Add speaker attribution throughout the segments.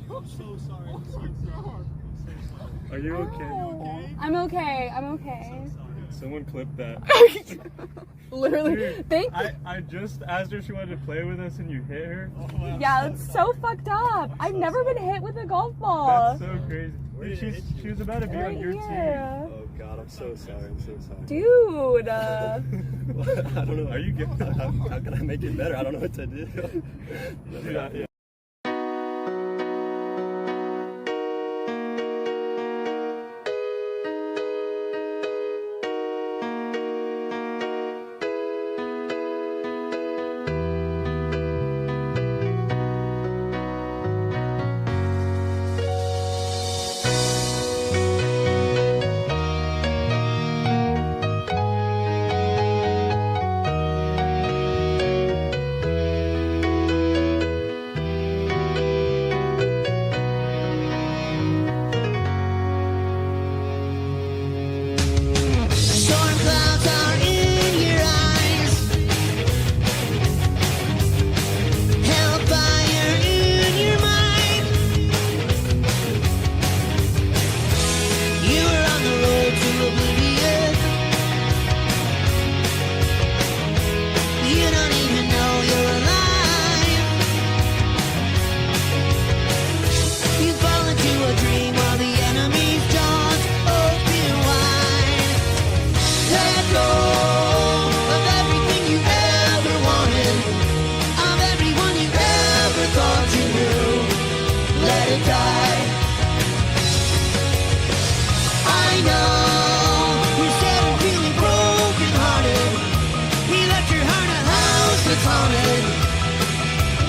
Speaker 1: I'm so sorry. I'm so sorry.
Speaker 2: Are you okay?
Speaker 3: I'm okay. I'm okay.
Speaker 2: Someone clip that.
Speaker 3: Literally.
Speaker 2: Dude,
Speaker 3: Thank you.
Speaker 2: I just asked her if she wanted to play with us and you hit her.
Speaker 1: Oh,
Speaker 3: Yeah, it's so fucked up. I've never been hit with a golf ball.
Speaker 2: That's so crazy. Dude, she was about to be on your team.
Speaker 1: Oh god, I'm so sorry. I'm so sorry.
Speaker 3: Dude.
Speaker 1: I don't know.
Speaker 2: Are you good?
Speaker 1: How can I make it better? I don't know what to do.
Speaker 2: Yeah.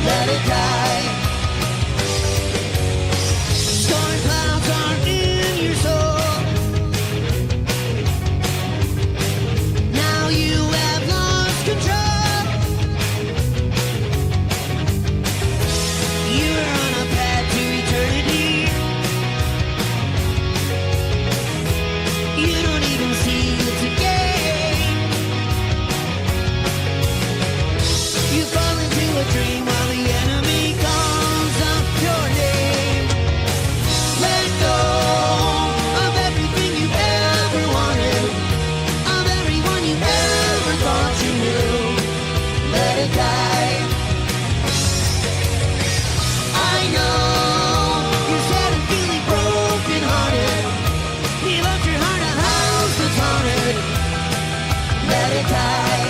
Speaker 4: Let it die. Storm clouds are in your soul. Now you have lost control. You're on a path to eternity. You don't even see it's a game. You fall into a dream while the enemy calls up your name. Let go of everything you ever wanted, of everyone you ever thought you knew. Let it die. I know you're sad and feeling broken hearted. He left your heart a house that's haunted. Let it die.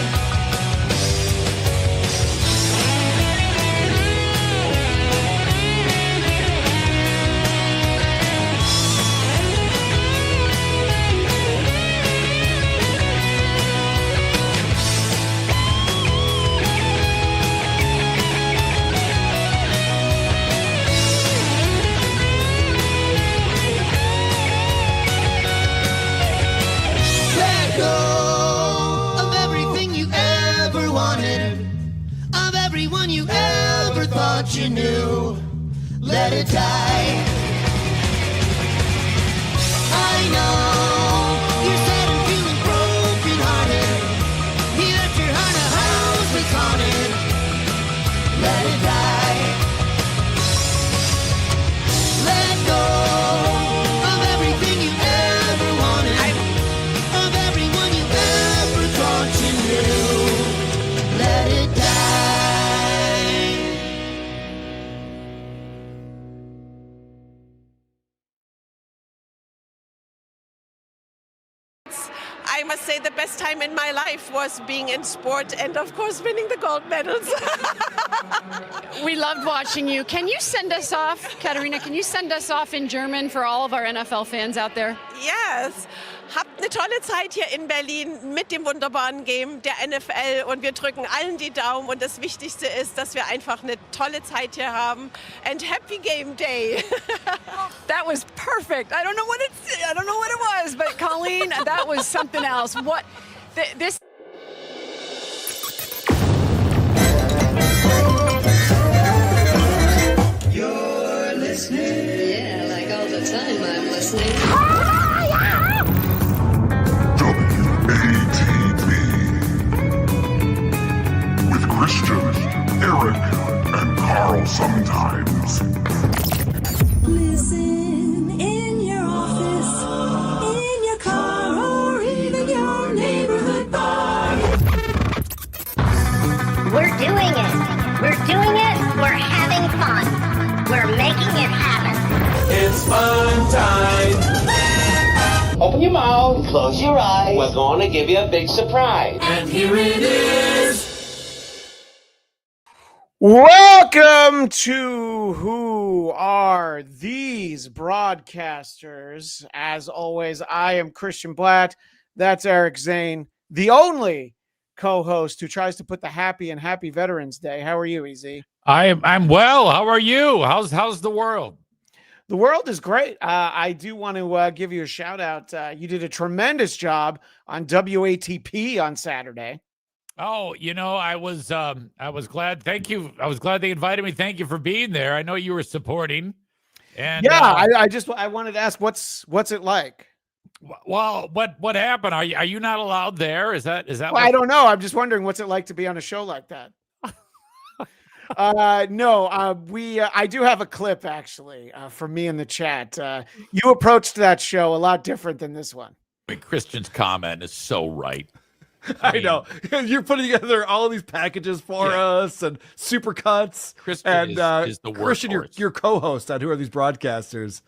Speaker 4: Let go of everything you ever wanted, of everyone you ever thought you knew. Let it die. I know you're sad and feeling broken hearted. He left your heart a house that's haunted. Let it die. Let go of everything you ever wanted, of everyone you ever thought you knew. Let it die.
Speaker 5: I must say the best time in my life was being in sport and of course winning the gold medals.
Speaker 6: We loved watching you. Can you send us off, Katharina, can you send us off in German for all of our NFL fans out there?
Speaker 5: Yes. Habt eine tolle Zeit hier in Berlin mit dem wunderbaren Game der NFL und wir drücken allen die Daumen und das Wichtigste ist, dass wir einfach eine tolle Zeit hier haben and happy game day.
Speaker 6: That was perfect. I don't know what it was, but Colleen, that was something else. What this
Speaker 4: You're listening.
Speaker 7: Yeah, like all the time I'm listening.
Speaker 8: WATP with Christian, Eric, and Carl sometimes.
Speaker 4: Open your mouth, close your eyes. We're going to give you a big surprise. And here it is.
Speaker 8: Welcome to Who Are These Broadcasters? As always, I am Christian Bladt. That's Eric Zane, the only co-host who tries to put the happy Veterans Day. How are you, EZ?
Speaker 9: I'm well. How are you? How's the world?
Speaker 8: The world is great. I do want to give you a shout out. You did a tremendous job on WATP on Saturday.
Speaker 9: Oh, I was glad. Thank you. I was glad they invited me. Thank you for being there. I know you were supporting. And
Speaker 8: yeah, I wanted to ask what's it like?
Speaker 9: Well, what happened? Are you not allowed there? Is that?
Speaker 8: Well, I don't know. I'm just wondering what's it like to be on a show like that. No, I do have a clip actually from me in the chat. You approached that show a lot different than this one.
Speaker 9: Christian's comment is so right.
Speaker 10: I know. You're putting together all these packages for us and super cuts.
Speaker 9: Christian is the
Speaker 10: Christian, your co-host on Who Are These Broadcasters.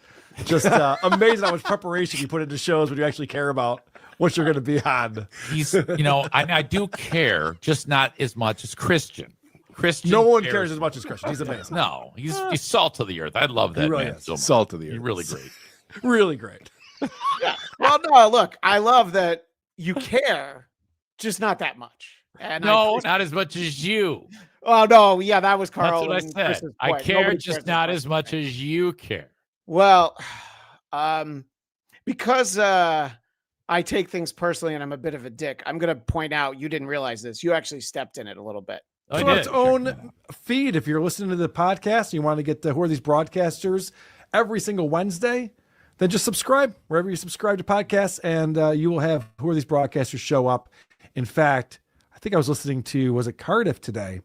Speaker 10: Just amazing how much preparation you put into shows when you actually care about what you're going to be on.
Speaker 9: He's, I do care, just not as much as Christian. Christian.
Speaker 10: No one cares as much as Christian. He's amazing.
Speaker 9: No, he's salt of the earth. I love that
Speaker 10: really
Speaker 9: man so much.
Speaker 10: Salt of the earth.
Speaker 9: He's really great.
Speaker 10: Really great.
Speaker 8: Yeah. Well, no, look, I love that you care. Just not that much. And
Speaker 9: no, not as much as you.
Speaker 8: Oh, no. Yeah, that was Carl.
Speaker 9: That's what I said. I care, Nobody just not as much as you care.
Speaker 8: Well, because I take things personally and I'm a bit of a dick, I'm going to point out you didn't realize this. You actually stepped in it a little bit.
Speaker 10: It's on its own feed. If you're listening to the podcast and you want to get Who Are These Broadcasters every single Wednesday, then just subscribe wherever you subscribe to podcasts, and you will have Who Are These Broadcasters show up. In fact, I think I was listening to, was it Cardiff today,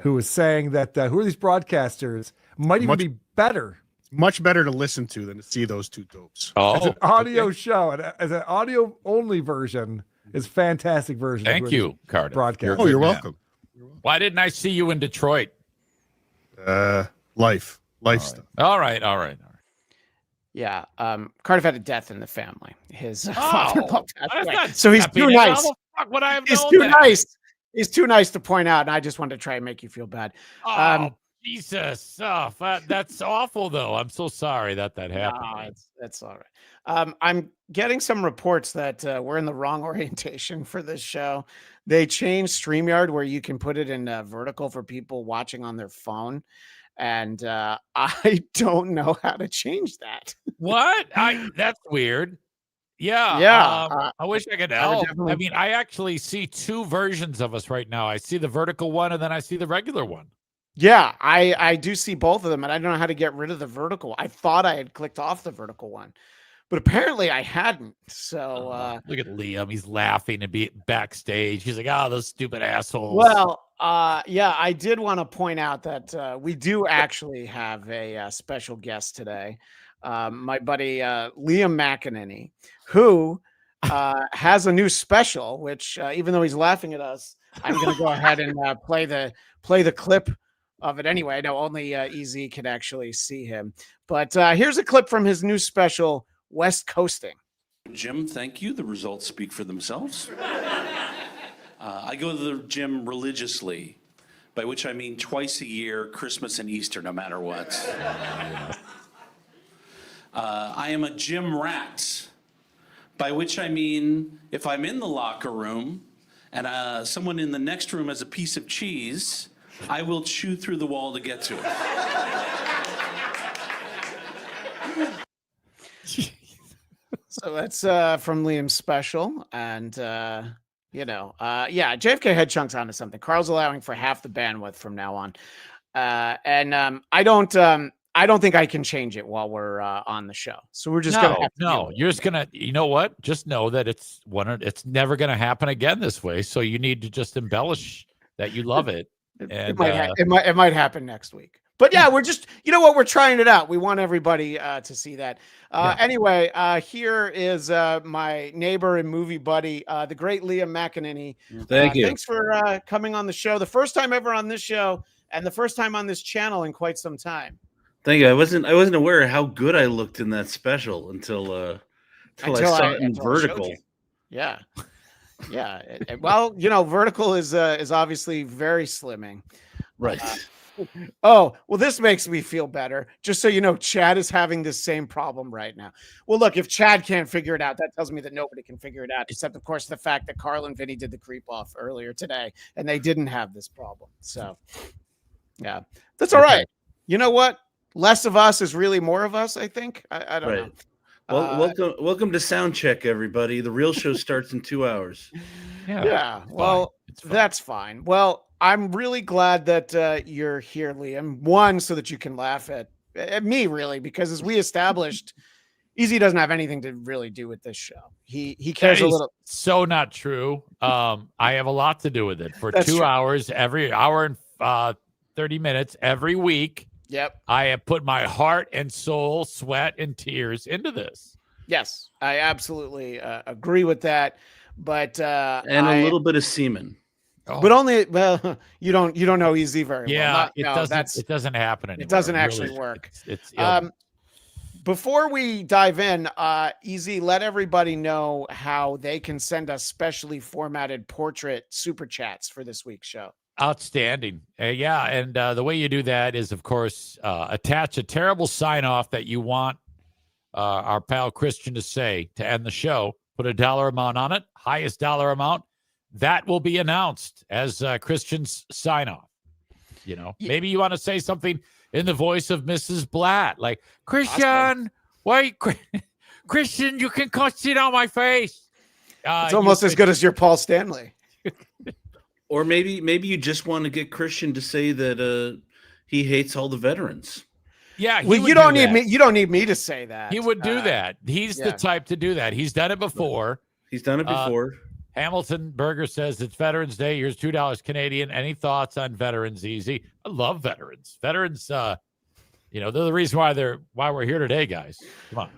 Speaker 10: who was saying that Who Are These Broadcasters might even be better.
Speaker 11: Much better to listen to than to see those two dopes.
Speaker 10: Oh, as an audio show, and as an audio-only version, is a fantastic version.
Speaker 9: Thank you, Cardiff.
Speaker 10: Broadcast.
Speaker 11: You're welcome.
Speaker 9: Why didn't I see you in Detroit?
Speaker 11: Life stuff.
Speaker 9: All right.
Speaker 8: Yeah, Cardiff had a death in the family. His father-in-law passed away.
Speaker 9: So
Speaker 8: he's too nice.
Speaker 9: Would I have
Speaker 8: He's
Speaker 9: known
Speaker 8: too
Speaker 9: that?
Speaker 8: nice. He's too nice to point out, and I just wanted to try and make you feel bad.
Speaker 9: Jesus. Oh, that's awful, though. I'm so sorry that happened.
Speaker 8: No, that's all right. I'm getting some reports that we're in the wrong orientation for this show. They changed StreamYard where you can put it in vertical for people watching on their phone. And I don't know how to change that.
Speaker 9: What? That's weird. Yeah.
Speaker 8: Yeah.
Speaker 9: I wish I could help. I mean, I actually see two versions of us right now. I see the vertical one and then I see the regular one.
Speaker 8: Yeah, I do see both of them, and I don't know how to get rid of the vertical. I thought I had clicked off the vertical one, but apparently I hadn't. So
Speaker 9: look at Liam. He's laughing and be backstage. He's like, oh, those stupid assholes.
Speaker 8: Well, yeah, I did want to point out that we do actually have a special guest today. My buddy Liam McEneaney, who has a new special, which even though he's laughing at us, I'm going to go ahead and play the clip of it anyway. I know only EZ can actually see him. But here's a clip from his new special, West Coasting.
Speaker 12: Jim, thank you. The results speak for themselves. I go to the gym religiously, by which I mean twice a year, Christmas and Easter, no matter what. I am a gym rat, by which I mean if I'm in the locker room and someone in the next room has a piece of cheese, I will chew through the wall to get to it.
Speaker 8: So that's from Liam's special. And, yeah, JFK Head Chunk's onto something. Carl's allowing for half the bandwidth from now on. And I don't think I can change it while we're on the show. So we're just going to have to
Speaker 9: you're just going to, you know what? Just know that it's never going to happen again this way. So you need to just embellish that you love it.
Speaker 8: It might happen next week. But yeah, we're just, we're trying it out. We want everybody to see that. Anyway, here is my neighbor and movie buddy, the great Liam McEneaney.
Speaker 13: Thank you.
Speaker 8: Thanks for coming on the show. The first time ever on this show and the first time on this channel in quite some time.
Speaker 13: Thank you. I wasn't aware how good I looked in that special until Until I saw it in vertical.
Speaker 8: Yeah. Yeah. Well, vertical is obviously very slimming.
Speaker 13: Right.
Speaker 8: Oh, well, this makes me feel better. Just so you know, Chad is having this same problem right now. Well, look, if Chad can't figure it out, that tells me that nobody can figure it out, except, of course, the fact that Carl and Vinny did the creep off earlier today, and they didn't have this problem. So, yeah, that's all right. You know what? Less of us is really more of us, I think. I don't know.
Speaker 13: Well, welcome to Sound Check, everybody. The real show starts in 2 hours.
Speaker 8: Yeah. Well, that's fine. Well, I'm really glad that you're here, Liam. One, so that you can laugh at me, really, because as we established, Easy doesn't have anything to really do with this show. He cares a little.
Speaker 9: So not true. I have a lot to do with it. For
Speaker 8: That's
Speaker 9: 2
Speaker 8: true.
Speaker 9: hours, every hour and 30 minutes every week.
Speaker 8: Yep.
Speaker 9: I have put my heart and soul, sweat and tears into this.
Speaker 8: Yes, I absolutely agree with that. But
Speaker 13: And a little bit of semen.
Speaker 8: But only you don't know Easy very well.
Speaker 9: It doesn't happen anymore.
Speaker 8: It doesn't
Speaker 9: It
Speaker 8: actually
Speaker 9: really-
Speaker 8: work.
Speaker 9: It's
Speaker 8: before we dive in, Easy, let everybody know how they can send us specially formatted portrait super chats for this week's show.
Speaker 9: outstanding. And the way you do that is, of course, attach a terrible sign off that you want our pal Christian to say to end the show. Put a dollar amount on it, highest dollar amount. That will be announced as Christian's sign off. Maybe you want to say something in the voice of Mrs. Bladt, like, Christian, wait, Christian, you can sit on my face.
Speaker 8: It's almost as good as your Paul Stanley.
Speaker 13: Or maybe you just want to get Christian to say that he hates all the veterans.
Speaker 9: Yeah,
Speaker 8: well, you don't need me. You don't need me to say that.
Speaker 9: He would do that. He's the type to do that. He's done it before. Hamilton Berger says it's Veterans Day. Here's $2 Canadian. Any thoughts on veterans? Easy. I love veterans. Veterans, they're the reason why we're here today, guys. Come on.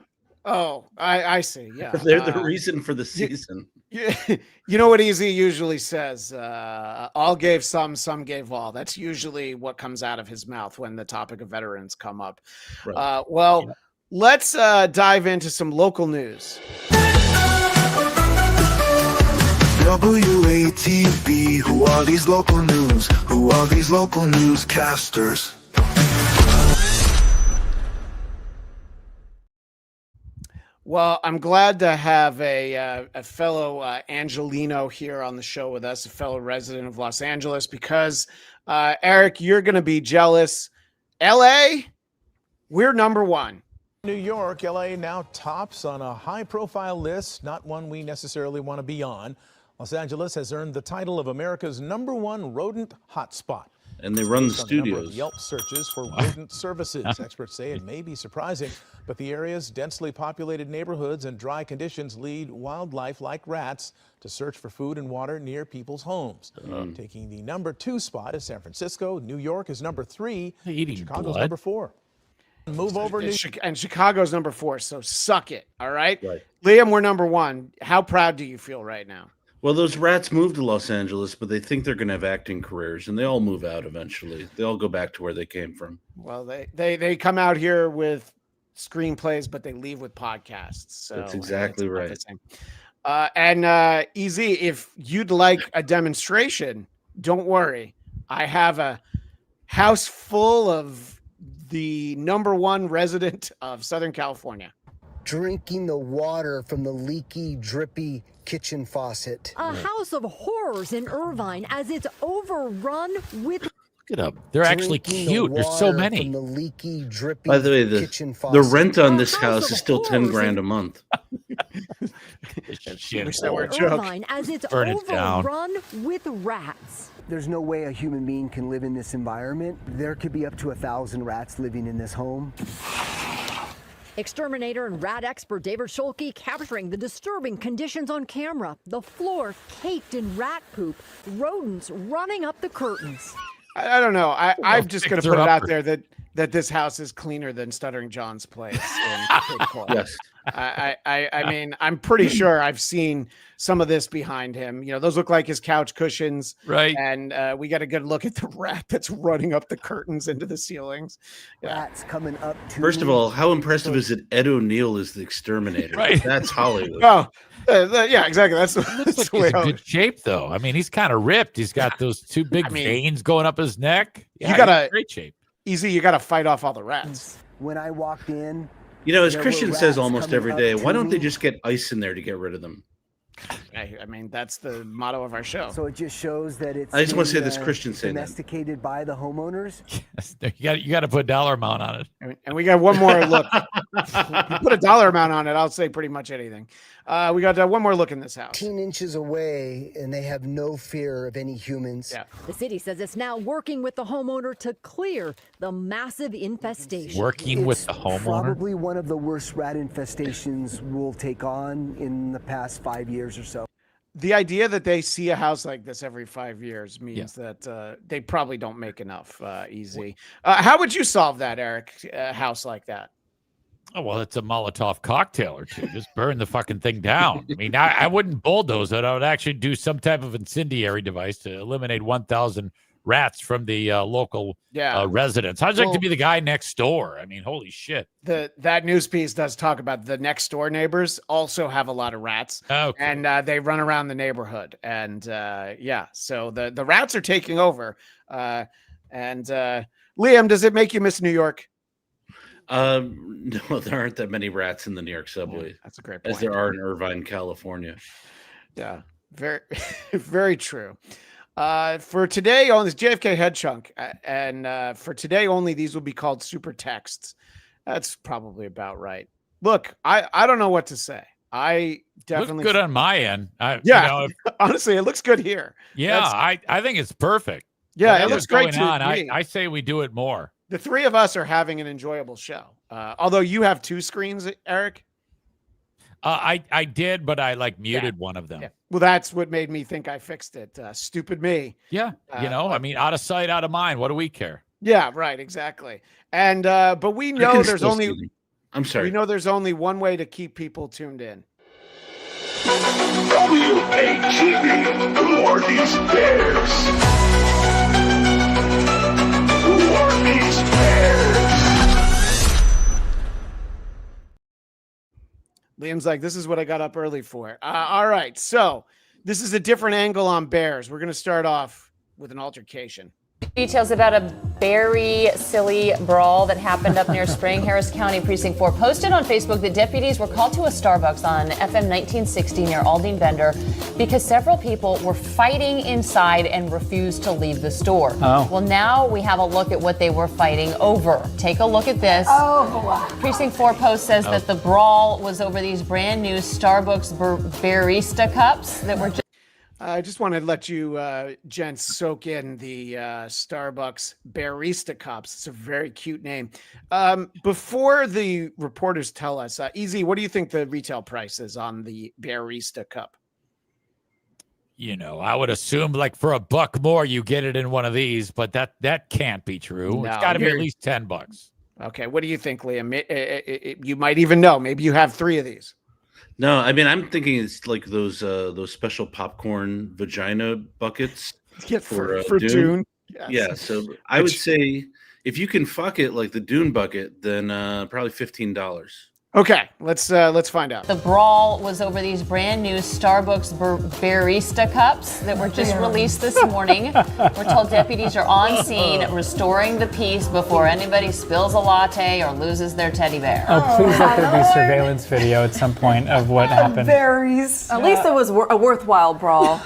Speaker 8: Oh, I see. Yeah,
Speaker 13: they're the reason for the season.
Speaker 8: You know what Easy usually says? All gave some gave all. That's usually what comes out of his mouth when the topic of veterans come up. Right. Let's dive into some local news.
Speaker 14: WATB, who are these local news? Who are these local newscasters?
Speaker 8: Well, I'm glad to have a fellow Angelino here on the show with us, a fellow resident of Los Angeles, because, Eric, you're going to be jealous. LA, we're number one.
Speaker 15: New York, LA now tops on a high-profile list, not one we necessarily want to be on. Los Angeles has earned the title of America's #1 rodent hotspot.
Speaker 13: And they run the
Speaker 15: Based on number of
Speaker 13: studios.
Speaker 15: Yelp searches for rodent services. Experts say it may be surprising, but the area's densely populated neighborhoods and dry conditions lead wildlife like rats to search for food and water near people's homes. Taking the #2 spot is San Francisco. New York is #3. Chicago's
Speaker 8: blood.
Speaker 15: #4. Move over
Speaker 8: And Chicago's #4, so suck it, all right?
Speaker 13: Right.
Speaker 8: Liam, we're #1. How proud do you feel right now?
Speaker 13: Well, those rats moved to Los Angeles, but they think they're going to have acting careers, and they all move out eventually. They all go back to where they came from.
Speaker 8: Well, they come out here with screenplays, but they leave with podcasts. So
Speaker 13: That's exactly right.
Speaker 8: And Easy, if you'd like a demonstration, don't worry. I have a house full of the #1 resident of Southern California.
Speaker 16: Drinking the water from the leaky, drippy kitchen faucet.
Speaker 17: A house of horrors in Irvine as it's overrun with...
Speaker 9: Look it up. They're actually cute. There's so many.
Speaker 16: From the leaky, drippy
Speaker 13: By the way,
Speaker 16: kitchen
Speaker 13: the
Speaker 16: faucet.
Speaker 13: rent on this house is still $10,000 a month.
Speaker 17: Irvine as it's
Speaker 13: Burn it down.
Speaker 17: overrun with rats.
Speaker 16: There's no way a human being can live in this environment. There could be up to 1,000 rats living in this home.
Speaker 17: Exterminator and rat expert David Scholke capturing the disturbing conditions on camera. The floor caked in rat poop, rodents running up the curtains.
Speaker 8: I don't know. I'm just going to put it out
Speaker 9: upper.
Speaker 8: there that this house is cleaner than Stuttering John's place in Cape Coral.
Speaker 13: Yes.
Speaker 8: I mean, I'm pretty sure I've seen some of this behind him. You know, those look like his couch cushions.
Speaker 9: Right.
Speaker 8: And we got a good look at the rat that's running up the curtains into the ceilings.
Speaker 16: Rats coming up to
Speaker 13: First of all, how impressive is it Ed O'Neill is the exterminator?
Speaker 9: Right.
Speaker 13: That's Hollywood.
Speaker 8: Oh, yeah, exactly. That's
Speaker 9: Looks like he's in good shape, though. I mean, he's kind of ripped. He's got those two big veins going up his neck. Yeah,
Speaker 8: you got
Speaker 9: he's in great shape.
Speaker 8: Easy. You got to fight off all the rats.
Speaker 16: When I walked in,
Speaker 13: You know, as
Speaker 16: there
Speaker 13: Christian
Speaker 16: were
Speaker 13: says
Speaker 16: rats
Speaker 13: almost
Speaker 16: coming
Speaker 13: every
Speaker 16: up
Speaker 13: day,
Speaker 16: to
Speaker 13: why don't they
Speaker 16: me.
Speaker 13: just get ice in there to get rid of them?
Speaker 8: I mean, that's the motto of our show.
Speaker 16: So it just shows that it's.
Speaker 13: I just want to say
Speaker 16: been,
Speaker 13: this Christian saying that.
Speaker 16: domesticated by the homeowners.
Speaker 9: You got to put a dollar amount on it.
Speaker 8: And we got one more look. You put a dollar amount on it, I'll say pretty much anything. We got one more look in this house.
Speaker 16: 18 inches away, and they have no fear of any humans.
Speaker 8: Yeah.
Speaker 17: The city says it's now working with the homeowner to clear the massive infestation.
Speaker 9: Working with the homeowner?
Speaker 16: Probably one of the worst rat infestations we'll take on in the past 5 years or so.
Speaker 8: The idea that they see a house like this every 5 years means that they probably don't make enough easy. How would you solve that, Eric? A house like that?
Speaker 9: Oh, well, it's a Molotov cocktail or two. Just burn the fucking thing down. I mean, I wouldn't bulldoze it. I would actually do some type of incendiary device to eliminate 1,000 rats from the local residents. How'd you like to be the guy next door? I mean, holy shit.
Speaker 8: That news piece does talk about the next door neighbors also have a lot of rats.
Speaker 9: Okay.
Speaker 8: And they run around the neighborhood. And so the rats are taking over. Liam, does it make you miss New York?
Speaker 13: No, there aren't that many rats in the New York subway.
Speaker 8: That's a great point.
Speaker 13: As there are in Irvine, California.
Speaker 8: Yeah, very, very true. For today on this JFK head chunk, and for today only, these will be called super texts. That's probably about right. Look, I don't know what to say. I definitely
Speaker 9: looks good on my end.
Speaker 8: Honestly, it looks good here.
Speaker 9: Yeah, I think it's perfect.
Speaker 8: Yeah,
Speaker 9: Whatever's
Speaker 8: it looks great
Speaker 9: going on.
Speaker 8: to me.
Speaker 9: I say we do it more.
Speaker 8: The three of us are having an enjoyable show. Although you have two screens, Eric.
Speaker 9: I did, but I muted one of them.
Speaker 8: Yeah. Well, that's what made me think I fixed it. Stupid me.
Speaker 9: Yeah, I mean, out of sight, out of mind. What do we care?
Speaker 8: Yeah, right, exactly. And but we know there's only.
Speaker 13: I'm sorry.
Speaker 8: We know there's only one way to keep people tuned in.
Speaker 14: WATV, who are these bears? Who are these bears?
Speaker 8: Liam's like, this is what I got up early for. All right, so this is a different angle on bears. We're going to start off with an altercation.
Speaker 18: Details about a very silly brawl that happened up near Spring. Harris County Precinct 4 posted on Facebook that deputies were called to a Starbucks on FM 1960 near Aldine Bender because several people were fighting inside and refused to leave the store.
Speaker 19: Oh.
Speaker 18: Well, now we have a look at what they were fighting over. Take a look at this.
Speaker 19: Oh.
Speaker 18: Precinct 4 post says that the brawl was over these brand new Starbucks barista cups that were just
Speaker 8: I just wanted to let you gents soak in the Starbucks barista cups. It's a very cute name. Before the reporters tell us, Easy, what do you think the retail price is on the barista cup?
Speaker 9: I would assume for $1 more, you get it in one of these, but that can't be true.
Speaker 8: No,
Speaker 9: it's got to be at least $10.
Speaker 8: Okay, what do you think, Liam? You might even know. Maybe you have 3 of these.
Speaker 13: No, I mean, I'm thinking it's like those special popcorn vagina buckets
Speaker 8: for
Speaker 13: Dune.
Speaker 8: Yes.
Speaker 13: Yeah, so I would say if you can fuck it like the Dune bucket, then probably $15.
Speaker 8: Okay, let's find out.
Speaker 18: The brawl was over these brand new Starbucks barista cups that were just released this morning. We're told deputies are on scene restoring the peace before anybody spills a latte or loses their teddy bear.
Speaker 19: Oh, please let there be surveillance video at some point of what happened.
Speaker 3: Berries. At least it was a worthwhile brawl.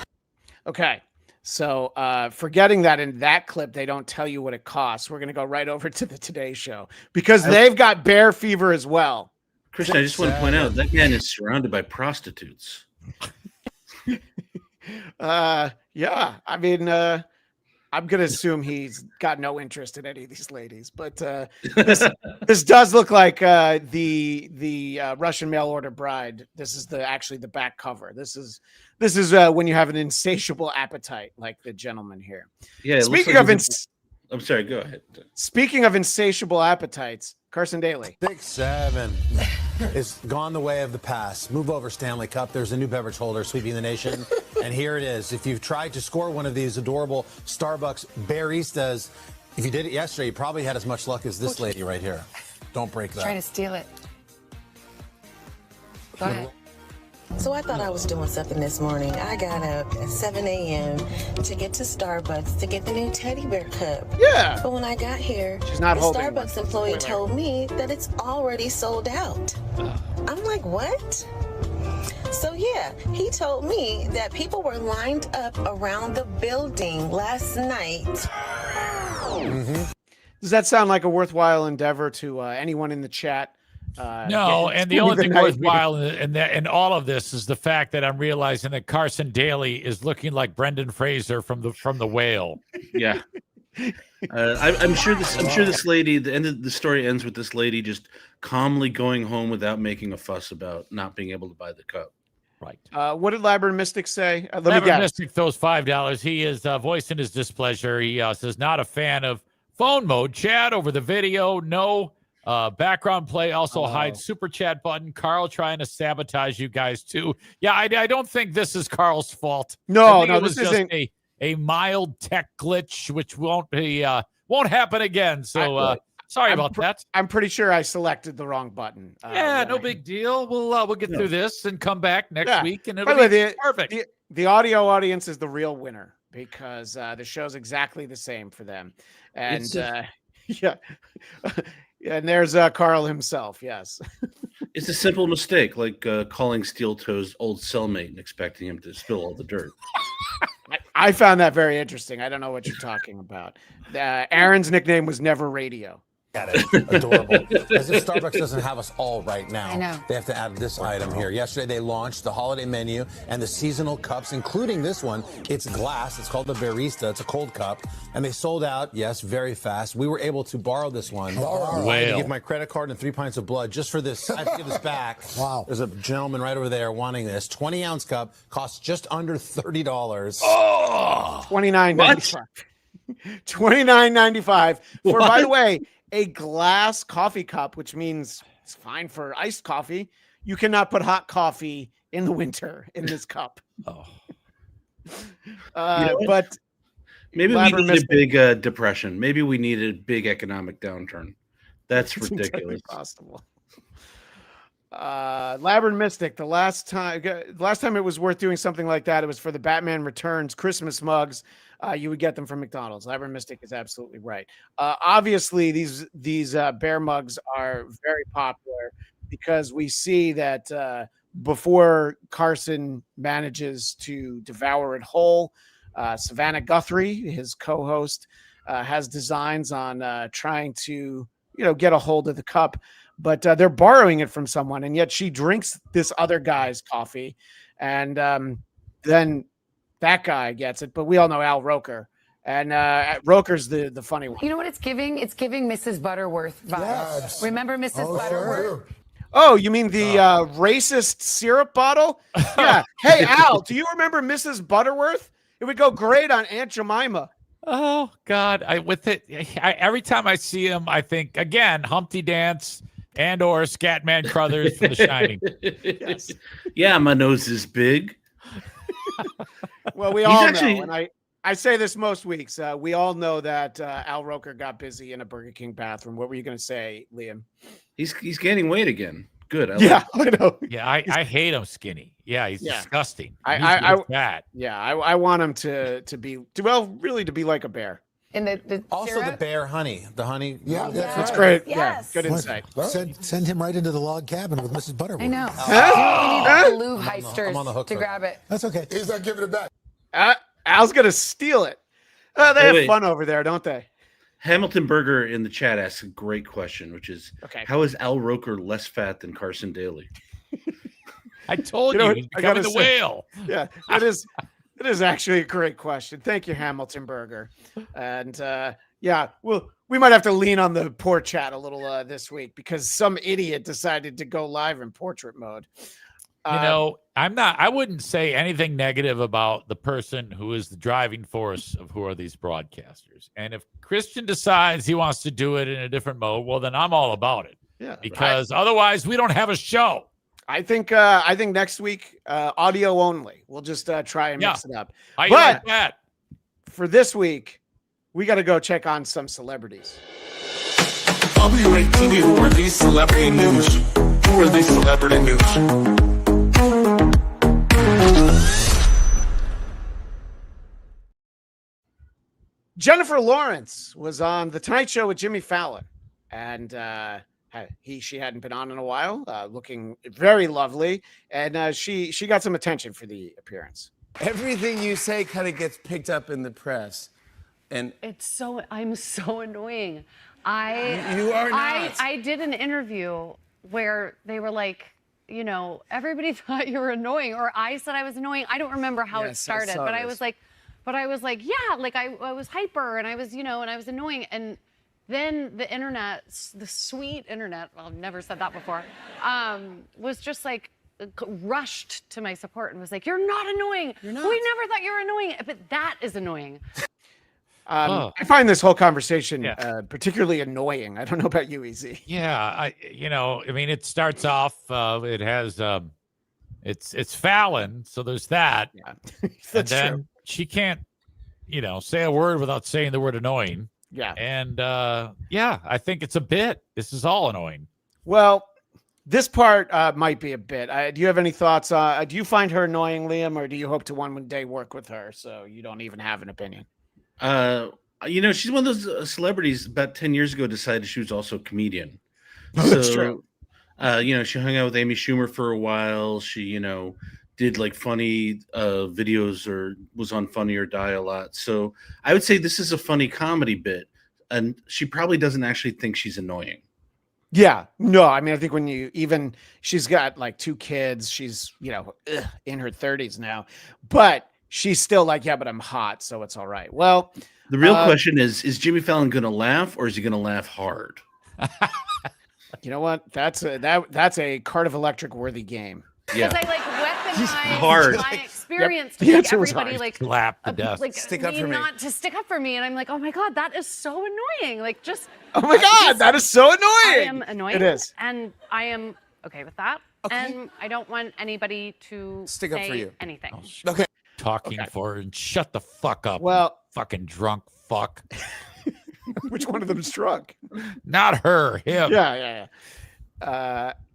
Speaker 8: Okay. So forgetting that in that clip, they don't tell you what it costs. We're going to go right over to the Today Show because they've got bear fever as well.
Speaker 13: Christian, I just want to point out that man is surrounded by prostitutes.
Speaker 8: Yeah, I mean, I'm going to assume he's got no interest in any of these ladies, but this does look like the Russian mail order bride. This is actually the back cover. This is when you have an insatiable appetite, like the gentleman here.
Speaker 13: Yeah.
Speaker 8: Speaking of,
Speaker 13: I'm sorry. Go ahead.
Speaker 8: Speaking of insatiable appetites, Carson Daly.
Speaker 20: 6, 7. is gone the way of the past. Move over, Stanley Cup. There's a new beverage holder sweeping the nation. And here it is. If you've tried to score one of these adorable Starbucks baristas, if you did it yesterday, you probably had as much luck as this lady right here. Don't break that.
Speaker 21: Trying to steal it. Go ahead.
Speaker 22: So I thought I was doing something this morning. I got up at 7 a.m. to get to Starbucks to get the new teddy bear cup.
Speaker 8: Yeah.
Speaker 22: But when I got here,
Speaker 8: She's not
Speaker 22: the
Speaker 8: holding
Speaker 22: Starbucks
Speaker 8: one.
Speaker 22: employee
Speaker 8: Wait.
Speaker 22: told me that it's already sold out. I'm like, what? So yeah, he told me that people were lined up around the building last night.
Speaker 8: Does that sound like a worthwhile endeavor to anyone in the chat?
Speaker 9: No, and the only thing worthwhile in all of this is the fact that I'm realizing that Carson Daly is looking like Brendan Fraser from the Whale.
Speaker 13: Yeah. I'm sure this lady. The end of the story ends with this lady just calmly going home without making a fuss about not being able to buy the cup.
Speaker 9: Right.
Speaker 8: What did Labyrinth Mystic say? Let me
Speaker 9: Labyrinth
Speaker 8: guess.
Speaker 9: Mystic throws $5. He is voicing his displeasure. He says not a fan of phone mode chat over the video. No. Background play also hides super chat button. Carl trying to sabotage you guys too. Yeah, I don't think this is Carl's fault.
Speaker 8: No,
Speaker 9: I think it was
Speaker 8: this
Speaker 9: just
Speaker 8: isn't
Speaker 9: a mild tech glitch, which won't happen again. So sorry about that.
Speaker 8: I'm pretty sure I selected the wrong button.
Speaker 9: Yeah, no big deal. We'll get through this and come back next week, and
Speaker 8: By
Speaker 9: it'll
Speaker 8: the
Speaker 9: be
Speaker 8: way,
Speaker 9: perfect.
Speaker 8: The audio audience is the real winner because the show's exactly the same for them. And yeah. And there's Carl himself. Yes.
Speaker 13: It's a simple mistake, like calling Steel Toe's old cellmate and expecting him to spill all the dirt.
Speaker 8: I found that very interesting. I don't know what you're talking about. Aaron's nickname was Never Radio.
Speaker 20: Got it. Adorable. As if Starbucks doesn't have us all right now.
Speaker 21: I know.
Speaker 20: They have to add this item here. Yesterday, they launched the holiday menu and the seasonal cups, including this one. It's glass. It's called the Barista. It's a cold cup. And they sold out, yes, very fast. We were able to borrow this one. I had to give my credit card and 3 pints of blood just for this. I have to give this back. Wow. There's a gentleman right over there wanting this. 20-ounce cup costs just under $30.
Speaker 8: Oh, $29.95. $29.95 for, by the way, a glass coffee cup, which means it's fine for iced coffee. You cannot put hot coffee in the winter in this cup.
Speaker 9: Oh,
Speaker 8: but
Speaker 13: maybe we need a big depression. Maybe we need a big economic downturn. That's ridiculous.
Speaker 8: Possible. Labyrinth Mystic. The last time it was worth doing something like that, it was for the Batman Returns Christmas mugs. You would get them from McDonald's. Labyrinth Mystic is absolutely right. Obviously, these bear mugs are very popular because we see that before Carson manages to devour it whole, Savannah Guthrie, his co-host, has designs on trying to get a hold of the cup. But they're borrowing it from someone, and yet she drinks this other guy's coffee, and then that guy gets it. But we all know Al Roker, and Roker's the funny one.
Speaker 21: You know what it's giving? It's giving Mrs. Butterworth vibes. Yes. Remember Mrs. Butterworth?
Speaker 8: Sure. Oh, you mean the racist syrup bottle? Yeah. Hey, Al, do you remember Mrs. Butterworth? It would go great on Aunt Jemima.
Speaker 9: Oh God! Every time I see him, I think again Humpty Dance and/or Scatman Crothers from The Shining.
Speaker 8: Yes.
Speaker 13: Yeah, my nose is big.
Speaker 8: Well, we all know, and I say this most weeks. We all know that Al Roker got busy in a Burger King bathroom. What were you going to say, Liam?
Speaker 13: He's gaining weight again. Good. I
Speaker 8: know.
Speaker 9: Yeah, I hate him skinny. Yeah, he's disgusting.
Speaker 8: I
Speaker 9: fat.
Speaker 8: Yeah, I want him to be really to be like a bear.
Speaker 21: In the
Speaker 20: also
Speaker 21: syrup?
Speaker 20: the bear honey. The honey.
Speaker 10: Yeah,
Speaker 8: that's great.
Speaker 21: Yes.
Speaker 8: Yeah, good insight.
Speaker 10: Send him right into the log cabin with Mrs. Butterworth.
Speaker 21: I know.
Speaker 8: Huh?
Speaker 21: We need the Louvre heisters to grab it.
Speaker 10: That's okay. He's not giving it back.
Speaker 8: Al's gonna steal it. They have fun over there, don't they?
Speaker 13: Hamilton Berger in the chat asks a great question, which is, how is Al Roker less fat than Carson Daly?
Speaker 9: I told you, he's becoming the whale.
Speaker 8: Yeah, it is actually a great question. Thank you, Hamilton Berger. And we might have to lean on the poor chat a little this week because some idiot decided to go live in portrait mode.
Speaker 9: I wouldn't say anything negative about the person who is the driving force of who are these broadcasters. And if Christian decides he wants to do it in a different mode, well, then I'm all about it.
Speaker 11: Yeah.
Speaker 9: Because otherwise we don't have a show.
Speaker 8: I think next week audio only. We'll just try and mix it up.
Speaker 9: How you
Speaker 8: But
Speaker 9: like that?
Speaker 8: for this week, we got to go check on some celebrities.
Speaker 14: WATD, who are these celebrity news? Who are these celebrity news?
Speaker 8: Jennifer Lawrence was on The Tonight Show with Jimmy Fallon, and she hadn't been on in a while, looking very lovely, and she got some attention for the appearance.
Speaker 1: Everything you say kind of gets picked up in the press, and
Speaker 2: I'm so annoying.
Speaker 1: You are not.
Speaker 2: I did an interview where they were like, you know, everybody thought you were annoying, or I said I was annoying. I don't remember how it started, but I was like, yeah, like I was hyper and I was, you know, and I was annoying. And then the internet, the sweet internet, well, I've never said that before, was just like rushed to my support and was like, you're not annoying. We never thought you were annoying, but that is annoying.
Speaker 8: I find this whole conversation particularly annoying. I don't know about you, EZ.
Speaker 9: Yeah, I mean, it starts off. It has it's Fallon, so there's that.
Speaker 8: Yeah,
Speaker 9: and then she can't, say a word without saying the word annoying.
Speaker 8: Yeah,
Speaker 9: and I think it's a bit. This is all annoying.
Speaker 8: Well, this part might be a bit. Do you have any thoughts? Do you find her annoying, Liam, or do you hope to one day work with her so you don't even have an opinion?
Speaker 13: She's one of those celebrities about 10 years ago decided she was also a comedian.
Speaker 8: That's true.
Speaker 13: She hung out with Amy Schumer for a while. She, did like funny videos or was on Funny or Die a lot. So I would say this is a funny comedy bit, and she probably doesn't actually think she's annoying.
Speaker 8: Yeah, no, I mean, I think she's got like 2 kids. She's, in her 30s now, but she's still like, yeah, but I'm hot, so it's all right. Well,
Speaker 13: the real question is Jimmy Fallon going to laugh, or is he going to laugh hard?
Speaker 8: You know what? That's a Cardiff Electric worthy game.
Speaker 13: Yeah.
Speaker 2: Because I like weaponize
Speaker 13: hard.
Speaker 2: my experience
Speaker 8: The
Speaker 2: to make
Speaker 8: answer was
Speaker 2: everybody
Speaker 8: hard.
Speaker 2: like
Speaker 9: Slap the desk.
Speaker 2: like
Speaker 1: Stick up
Speaker 2: me
Speaker 1: for me.
Speaker 2: not to stick up for me, and I'm like, oh my god, that is so annoying. Like just
Speaker 8: Oh my God, that is so annoying.
Speaker 2: I am annoying.
Speaker 8: It is.
Speaker 2: And I am okay with that. Okay. And I don't want anybody to
Speaker 1: Stick up
Speaker 2: say
Speaker 1: for you.
Speaker 2: anything.
Speaker 1: Okay.
Speaker 9: Talking for her and shut the fuck up.
Speaker 8: Well,
Speaker 9: fucking drunk fuck.
Speaker 8: Which one of them is drunk?
Speaker 9: Not her, him.
Speaker 8: Yeah.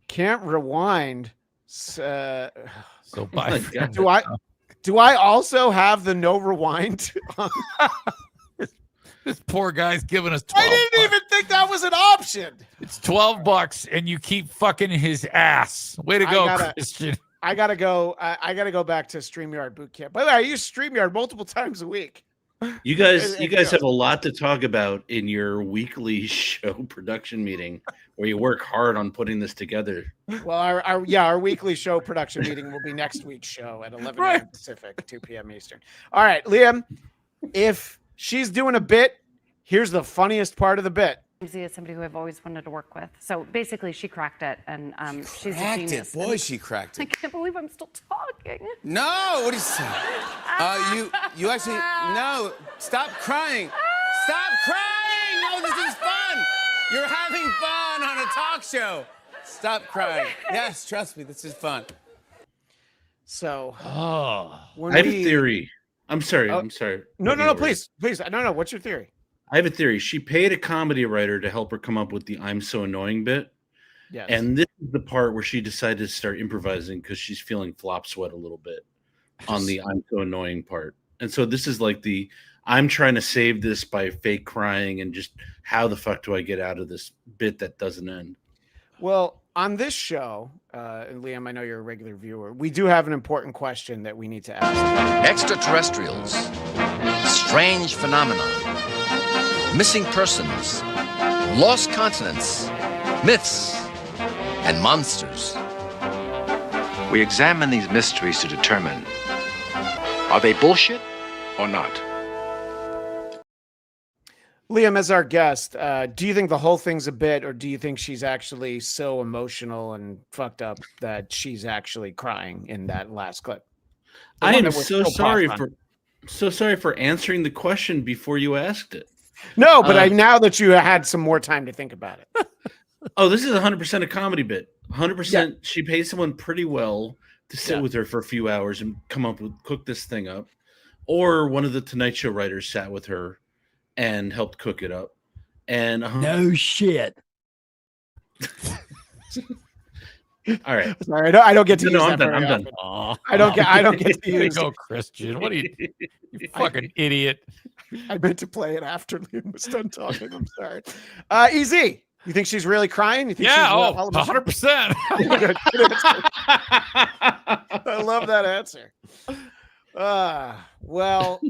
Speaker 8: Can't rewind.
Speaker 9: So by
Speaker 8: do I also have the no rewind?
Speaker 9: This poor guy's giving us 12
Speaker 8: I didn't even think that was an option.
Speaker 9: It's $12 and you keep fucking his ass. Way to go, Christian.
Speaker 8: I gotta go back to StreamYard boot camp. By the way, I use StreamYard multiple times a week.
Speaker 13: You guys have a lot to talk about in your weekly show production meeting where you work hard on putting this together.
Speaker 8: Well, our weekly show production meeting will be next week's show at 11 a.m. Pacific, 2 p.m. Eastern. All right, Liam, if she's doing a bit, here's the funniest part of the bit.
Speaker 2: Lindsay is somebody who I've always wanted to work with. So basically, she cracked it, and she's a genius.
Speaker 1: Boy, she cracked
Speaker 2: I
Speaker 1: it.
Speaker 2: can't believe I'm still talking.
Speaker 1: No, what are you saying? You actually, no, stop crying. Stop crying. No, this is fun. You're having fun on a talk show. Stop crying.
Speaker 2: Okay.
Speaker 1: Yes, trust me, this is fun.
Speaker 8: So,
Speaker 13: I have a theory. I'm sorry.
Speaker 8: No, please. No, what's your theory?
Speaker 13: I have a theory. She paid a comedy writer to help her come up with the I'm so annoying bit.
Speaker 8: Yes.
Speaker 13: And this is the part where she decided to start improvising because she's feeling flop sweat a little bit on the I'm so annoying part. And so this is like I'm trying to save this by fake crying and just how the fuck do I get out of this bit that doesn't end?
Speaker 8: Well, on this show, and Liam, I know you're a regular viewer, we do have an important question that we need to ask.
Speaker 23: Extraterrestrials, strange phenomena, missing persons, lost continents, myths, and monsters. We examine these mysteries to determine, are they bullshit or not?
Speaker 8: Liam, as our guest, do you think the whole thing's a bit, or do you think she's actually so emotional and fucked up that she's actually crying in that last clip?
Speaker 13: I am so sorry for answering the question before you asked it.
Speaker 8: No, but now that you had some more time to think about it.
Speaker 13: Oh, this is 100% a comedy bit. 100%.
Speaker 8: Yeah.
Speaker 13: She pays someone pretty well to sit
Speaker 8: Yeah.
Speaker 13: with her for a few hours and cook this thing up. Or one of the Tonight Show writers sat with her and helped cook it up. And
Speaker 5: no shit.
Speaker 13: All right.
Speaker 8: Sorry, I don't get to use
Speaker 13: I'm
Speaker 8: that
Speaker 13: done.
Speaker 8: very
Speaker 13: I'm done.
Speaker 8: often. I don't get to
Speaker 9: Way to
Speaker 8: use
Speaker 9: go, Christian. What are you fucking idiot?
Speaker 8: I meant to play it after Liam was done talking. I'm sorry. EZ, you think she's really crying? You think
Speaker 9: Yeah,
Speaker 8: she's,
Speaker 9: 100%.
Speaker 8: Good answer. I love that answer. Well,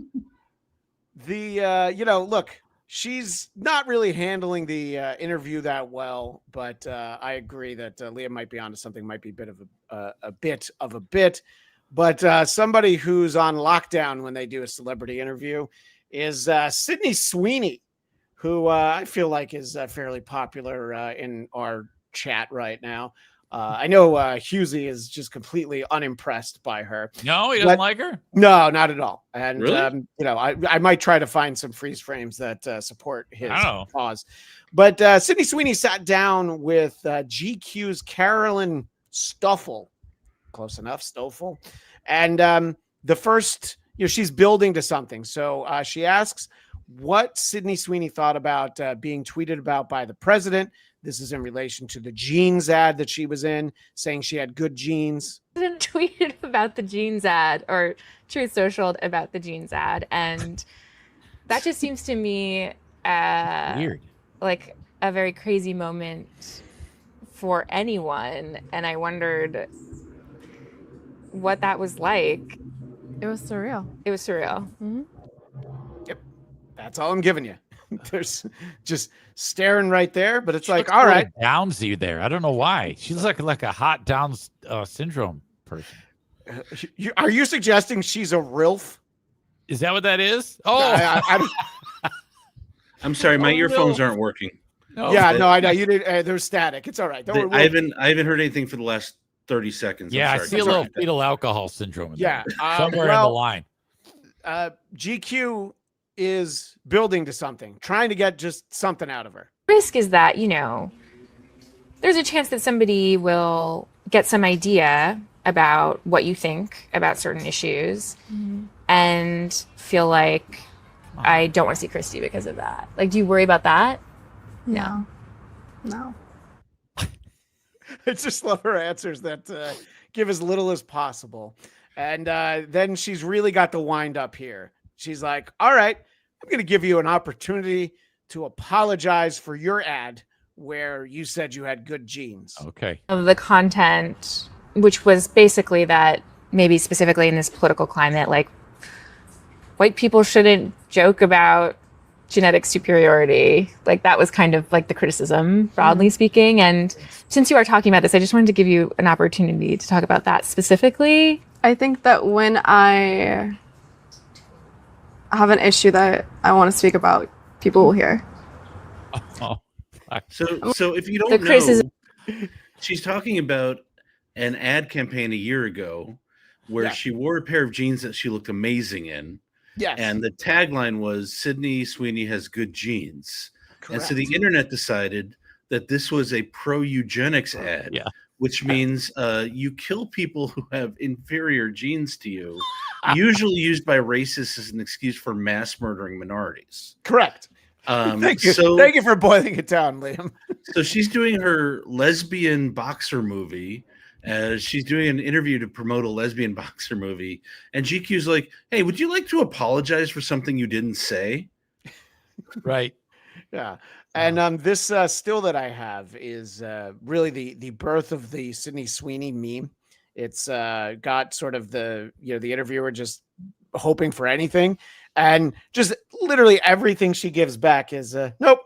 Speaker 8: look, she's not really handling the interview that well, but I agree that Liam might be onto something, might be a bit of a bit. But somebody who's on lockdown when they do a celebrity interview is Sydney Sweeney, who I feel like is fairly popular in our chat right now. I know Husey is just completely unimpressed by her.
Speaker 9: No, he doesn't like her?
Speaker 8: No, not at all. And,
Speaker 9: Really?
Speaker 8: I might try to find some freeze frames that support his
Speaker 9: Oh.
Speaker 8: cause. But Sydney Sweeney sat down with GQ's Carolyn Stoffel. Close enough, Stoffel. And the first, she's building to something. So she asks what Sydney Sweeney thought about being tweeted about by the president. This is in relation to the jeans ad that she was in, saying she had good jeans.
Speaker 6: Tweeted about the jeans ad, or Truth Social about the jeans ad, and that just seems to me
Speaker 9: Weird.
Speaker 6: like a very crazy moment for anyone, and I wondered what that was like.
Speaker 3: It was surreal.
Speaker 6: It was surreal.
Speaker 3: Mm-hmm.
Speaker 8: Yep, that's all I'm giving you. There's just staring right there, but it's
Speaker 9: She
Speaker 8: like,
Speaker 9: looks
Speaker 8: all
Speaker 9: a little
Speaker 8: right.
Speaker 9: Downsy there. I don't know why. She's like a hot Downs syndrome person.
Speaker 8: Are you suggesting she's a RILF?
Speaker 9: Is that what that is? Oh,
Speaker 13: I'm sorry, my
Speaker 9: Oh,
Speaker 13: earphones
Speaker 9: no.
Speaker 13: aren't working.
Speaker 9: No.
Speaker 8: yeah, no, I know you did. There's static. It's all right. Don't worry.
Speaker 13: I haven't heard anything for the last 30 seconds.
Speaker 9: yeah,
Speaker 13: I'm
Speaker 9: I
Speaker 13: sorry.
Speaker 9: see a little fetal alcohol syndrome. In
Speaker 8: Yeah,
Speaker 9: there. Somewhere in the
Speaker 8: well,
Speaker 9: line.
Speaker 8: GQ is building to something, trying to get just something out of her.
Speaker 6: Risk is that, there's a chance that somebody will get some idea about what you think about certain issues and feel like I don't want to see Christy because of that. Like, do you worry about that?
Speaker 3: No.
Speaker 8: I just love her answers that give as little as possible. And then she's really got the wind up here. She's like, all right, I'm going to give you an opportunity to apologize for your ad where you said you had good genes.
Speaker 9: Okay.
Speaker 6: Of the content, which was basically that maybe specifically in this political climate, like white people shouldn't joke about genetic superiority. Like that was kind of like the criticism, broadly speaking. And since you are talking about this, I just wanted to give you an opportunity to talk about that specifically.
Speaker 3: I think that when I have an issue that I want to speak about, people will hear.
Speaker 9: Oh.
Speaker 13: So if you
Speaker 6: The
Speaker 13: don't
Speaker 6: criticism-
Speaker 13: know, she's talking about an ad campaign a year ago where
Speaker 8: Yeah.
Speaker 13: she wore a pair of jeans that she looked amazing in.
Speaker 8: Yes.
Speaker 13: And the tagline was Sydney Sweeney has good genes. And so the
Speaker 8: Correct.
Speaker 13: internet decided that this was a pro-eugenics ad,
Speaker 9: Yeah.
Speaker 13: which means you kill people who have inferior genes to you, usually used by racists as an excuse for mass murdering minorities.
Speaker 8: Correct. Thank you. Thank you for boiling it down, Liam.
Speaker 13: So she's doing her lesbian boxer movie. She's doing an interview to promote a lesbian boxer movie. And GQ's like, hey, would you like to apologize for something you didn't say?
Speaker 9: Right.
Speaker 8: Yeah. And this still that I have is really the birth of the Sydney Sweeney meme. It's got sort of the interviewer just hoping for anything. And just literally everything she gives back is nope.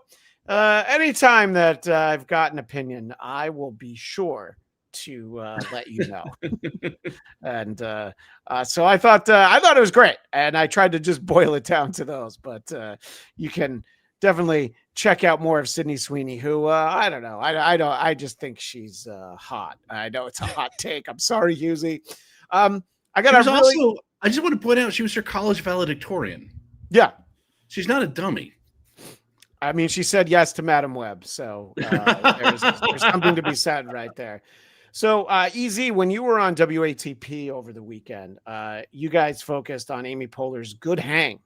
Speaker 8: Anytime that I've got an opinion, I will be sure to let you know. And so I thought it was great, and I tried to just boil it down to those. But you can definitely check out more of Sydney Sweeney, who I don't know. I just think she's hot. I know it's a hot take. I'm sorry, Husey. I got
Speaker 13: also. I just want to point out she was her college valedictorian.
Speaker 8: Yeah,
Speaker 13: she's not a dummy.
Speaker 8: I mean, she said yes to Madam Web, so there's something to be said right there. So, EZ, when you were on WATP over the weekend, you guys focused on Amy Poehler's Good Hang.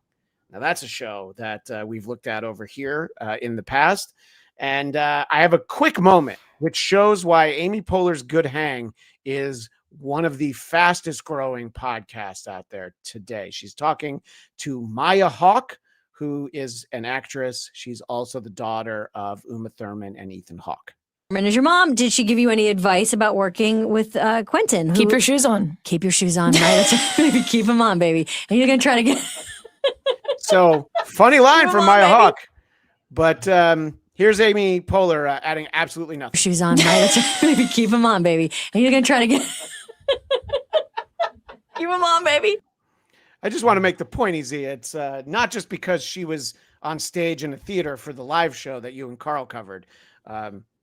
Speaker 8: Now, that's a show that we've looked at over here in the past. And I have a quick moment which shows why Amy Poehler's Good Hang is one of the fastest growing podcasts out there today. She's talking to Maya Hawke, who is an actress. She's also the daughter of Uma Thurman and Ethan Hawke.
Speaker 4: And is your mom, did she give you any advice about working with Quentin?
Speaker 5: Keep your shoes on.
Speaker 4: Keep your shoes on, right? Maybe keep them on, baby. And you're going to try to get...
Speaker 8: So, funny line from Maya Hawke. But here's Amy Poehler adding absolutely nothing.
Speaker 4: Shoes on, right? Maybe keep them on, baby. And you're going to try to get... Keep them on, baby.
Speaker 8: I just want to make the point, EZ. It's not just because she was on stage in a theater for the live show that you and Carl covered.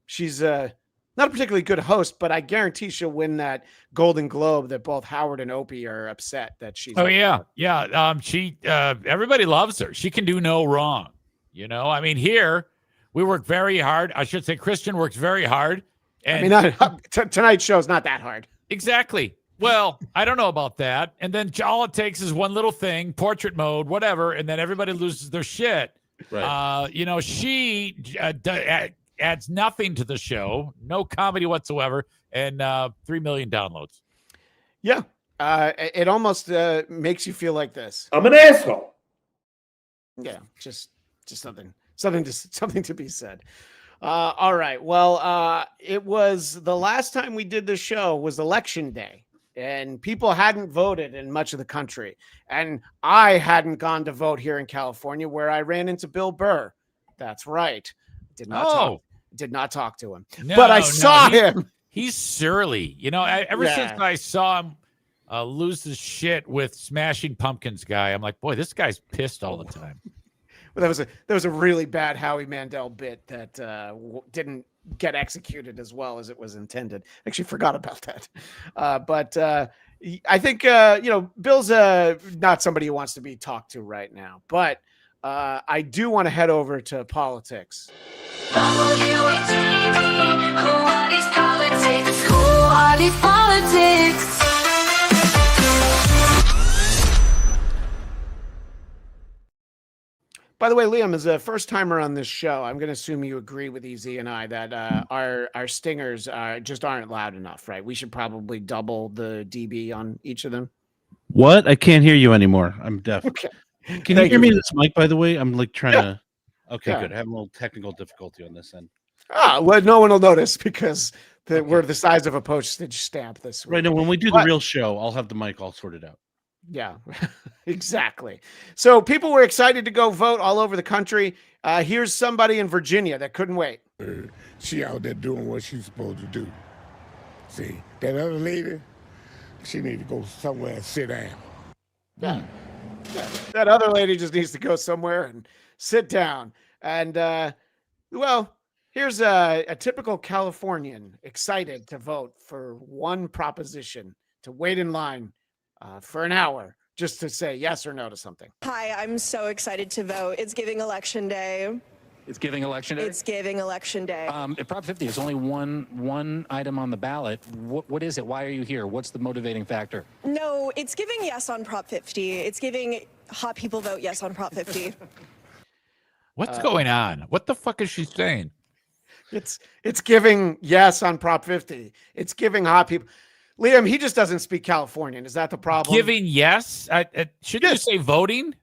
Speaker 8: She's not a particularly good host, but I guarantee she'll win that Golden Globe that both Howard and Opie are upset that she's.
Speaker 9: Oh, yeah. Yeah. She everybody loves her. She can do no wrong. You know, I mean, here we work very hard. I should say Christian works very hard. And
Speaker 8: I mean, tonight's show's not that hard.
Speaker 9: Exactly. Well, I don't know about that. And then all it takes is one little thing, portrait mode, whatever, and then everybody loses their shit.
Speaker 13: Right.
Speaker 9: You know, she adds nothing to the show, no comedy whatsoever, and 3 million downloads.
Speaker 8: Yeah. It almost makes you feel like this.
Speaker 7: I'm an asshole.
Speaker 8: Yeah, just something to be said. All right. Well, it was the last time we did the show was election day. And people hadn't voted in much of the country. And I hadn't gone to vote here in California, where I ran into Bill Burr. That's right. Did not talk to him.
Speaker 9: No,
Speaker 8: but I saw him.
Speaker 9: He's surly. You know, ever since I saw him lose his shit with Smashing Pumpkins guy, I'm like, boy, this guy's pissed all the time.
Speaker 8: Well, there was a really bad Howie Mandel bit that didn't get executed as well as it was intended. Actually forgot about that. But I think, Bill's not somebody who wants to be talked to right now, but I do want to head over to politics.
Speaker 14: Who are these politics? Who are these politics?
Speaker 8: By the way, Liam, as a first timer on this show, I'm going to assume you agree with EZ and I that our stingers just aren't loud enough, right? We should probably double the dB on each of them.
Speaker 13: What? I can't hear you anymore. I'm deaf.
Speaker 8: Okay.
Speaker 13: Can you hear me in this mic, by the way? I'm like trying to. Okay,
Speaker 8: Yeah.
Speaker 13: good. I have a little technical difficulty on this end.
Speaker 8: Well, no one will notice because we're the size of a postage stamp this week.
Speaker 13: Right now, when we do the real show, I'll have the mic all sorted out.
Speaker 8: Yeah, exactly. So people were excited to go vote all over the country. Here's somebody in Virginia that couldn't wait.
Speaker 24: She out there doing what she's supposed to do. See, that other lady, she need to go somewhere and sit down.
Speaker 8: Yeah. That other lady just needs to go somewhere and sit down. And, well, here's a typical Californian excited to vote for one proposition, to wait in line for an hour just to say yes or no to something.
Speaker 25: Hi, I'm so excited to vote. It's giving election day.
Speaker 26: It's giving election day?
Speaker 25: It's giving election day.
Speaker 26: At Prop 50, there's only one item on the ballot. What is it? Why are you here? What's the motivating factor?
Speaker 25: No, it's giving yes on Prop 50. It's giving hot people vote yes on Prop 50.
Speaker 9: What's going on? What the fuck is she saying?
Speaker 8: It's giving yes on Prop 50. It's giving hot people. Liam, he just doesn't speak Californian. Is that the problem?
Speaker 9: Giving yes? Shouldn't you say voting?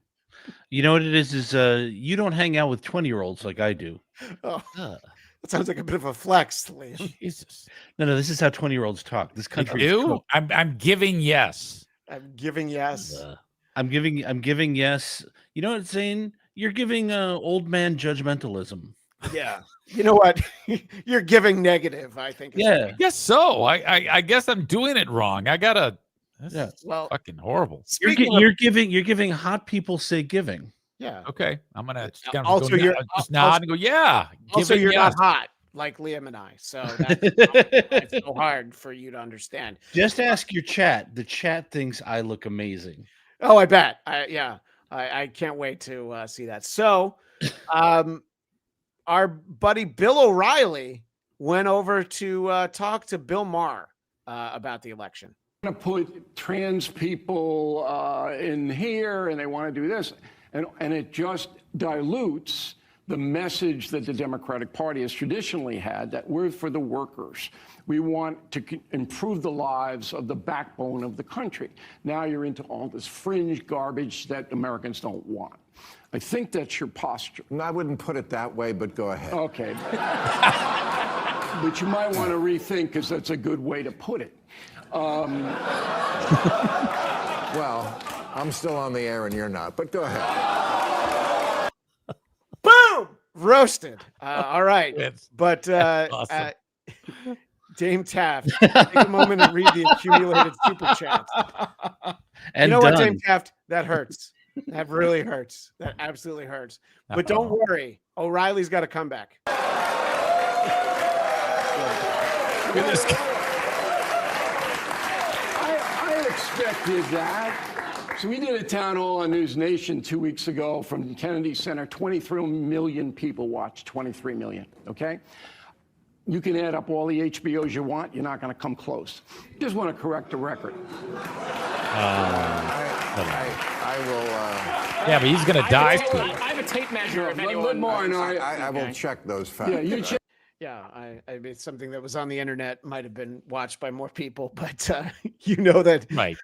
Speaker 13: You know what it is you don't hang out with 20-year-olds like I do.
Speaker 8: Oh, that sounds like a bit of a flex, Liam.
Speaker 9: Jesus.
Speaker 13: No, this is how 20-year-olds talk. This country.
Speaker 9: I'm giving yes.
Speaker 8: I'm giving yes.
Speaker 13: I'm giving yes. You know what, Zane? You're giving old man judgmentalism.
Speaker 8: Yeah. You know what? You're giving negative, I think.
Speaker 13: Yeah.
Speaker 9: I guess so. I guess I'm doing it wrong. I gotta.
Speaker 8: That's
Speaker 9: fucking horrible.
Speaker 13: You're giving hot people say giving.
Speaker 8: Yeah.
Speaker 9: Okay. I'm gonna
Speaker 8: also you're
Speaker 9: just nod and go, yeah.
Speaker 8: Also,
Speaker 9: giving
Speaker 8: you're
Speaker 9: yes.
Speaker 8: not hot like Liam and I, so it's so hard for you to understand.
Speaker 13: Just ask your chat. The chat thinks I look amazing.
Speaker 8: Oh, I bet. I can't wait to see that. So, our buddy Bill O'Reilly went over to talk to Bill Maher about the election.
Speaker 5: To put trans people in here, and they want to do this, and it just dilutes the message that the Democratic Party has traditionally had, that we're for the workers. We want to improve the lives of the backbone of the country. Now you're into all this fringe garbage that Americans don't want. I think that's your posture.
Speaker 7: No, I wouldn't put it that way, but go ahead.
Speaker 5: Okay. But you might want to rethink, because that's a good way to put it.
Speaker 7: Well, I'm still on the air and you're not, but go ahead.
Speaker 8: Boom! Roasted. All right. But
Speaker 9: awesome.
Speaker 8: Dame Taft, take a moment and read the accumulated super chats.
Speaker 13: And
Speaker 8: you know what,
Speaker 13: done.
Speaker 8: Dame Taft? That hurts. That really hurts. That absolutely hurts. But don't worry. O'Reilly's got a comeback.
Speaker 9: Look at this guy.
Speaker 5: I expected that. So we did a town hall on News Nation 2 weeks ago from Kennedy Center. 23 million people watched. 23 million. Okay. You can add up all the HBOs you want. You're not going to come close. Just want to correct the record.
Speaker 7: I will.
Speaker 9: Yeah, but he's going to die soon.
Speaker 26: I have a tape measure. If
Speaker 5: I
Speaker 7: will check those facts.
Speaker 5: Yeah, you check.
Speaker 8: Yeah, I mean, something that was on the internet might have been watched by more people, but you know that
Speaker 9: right.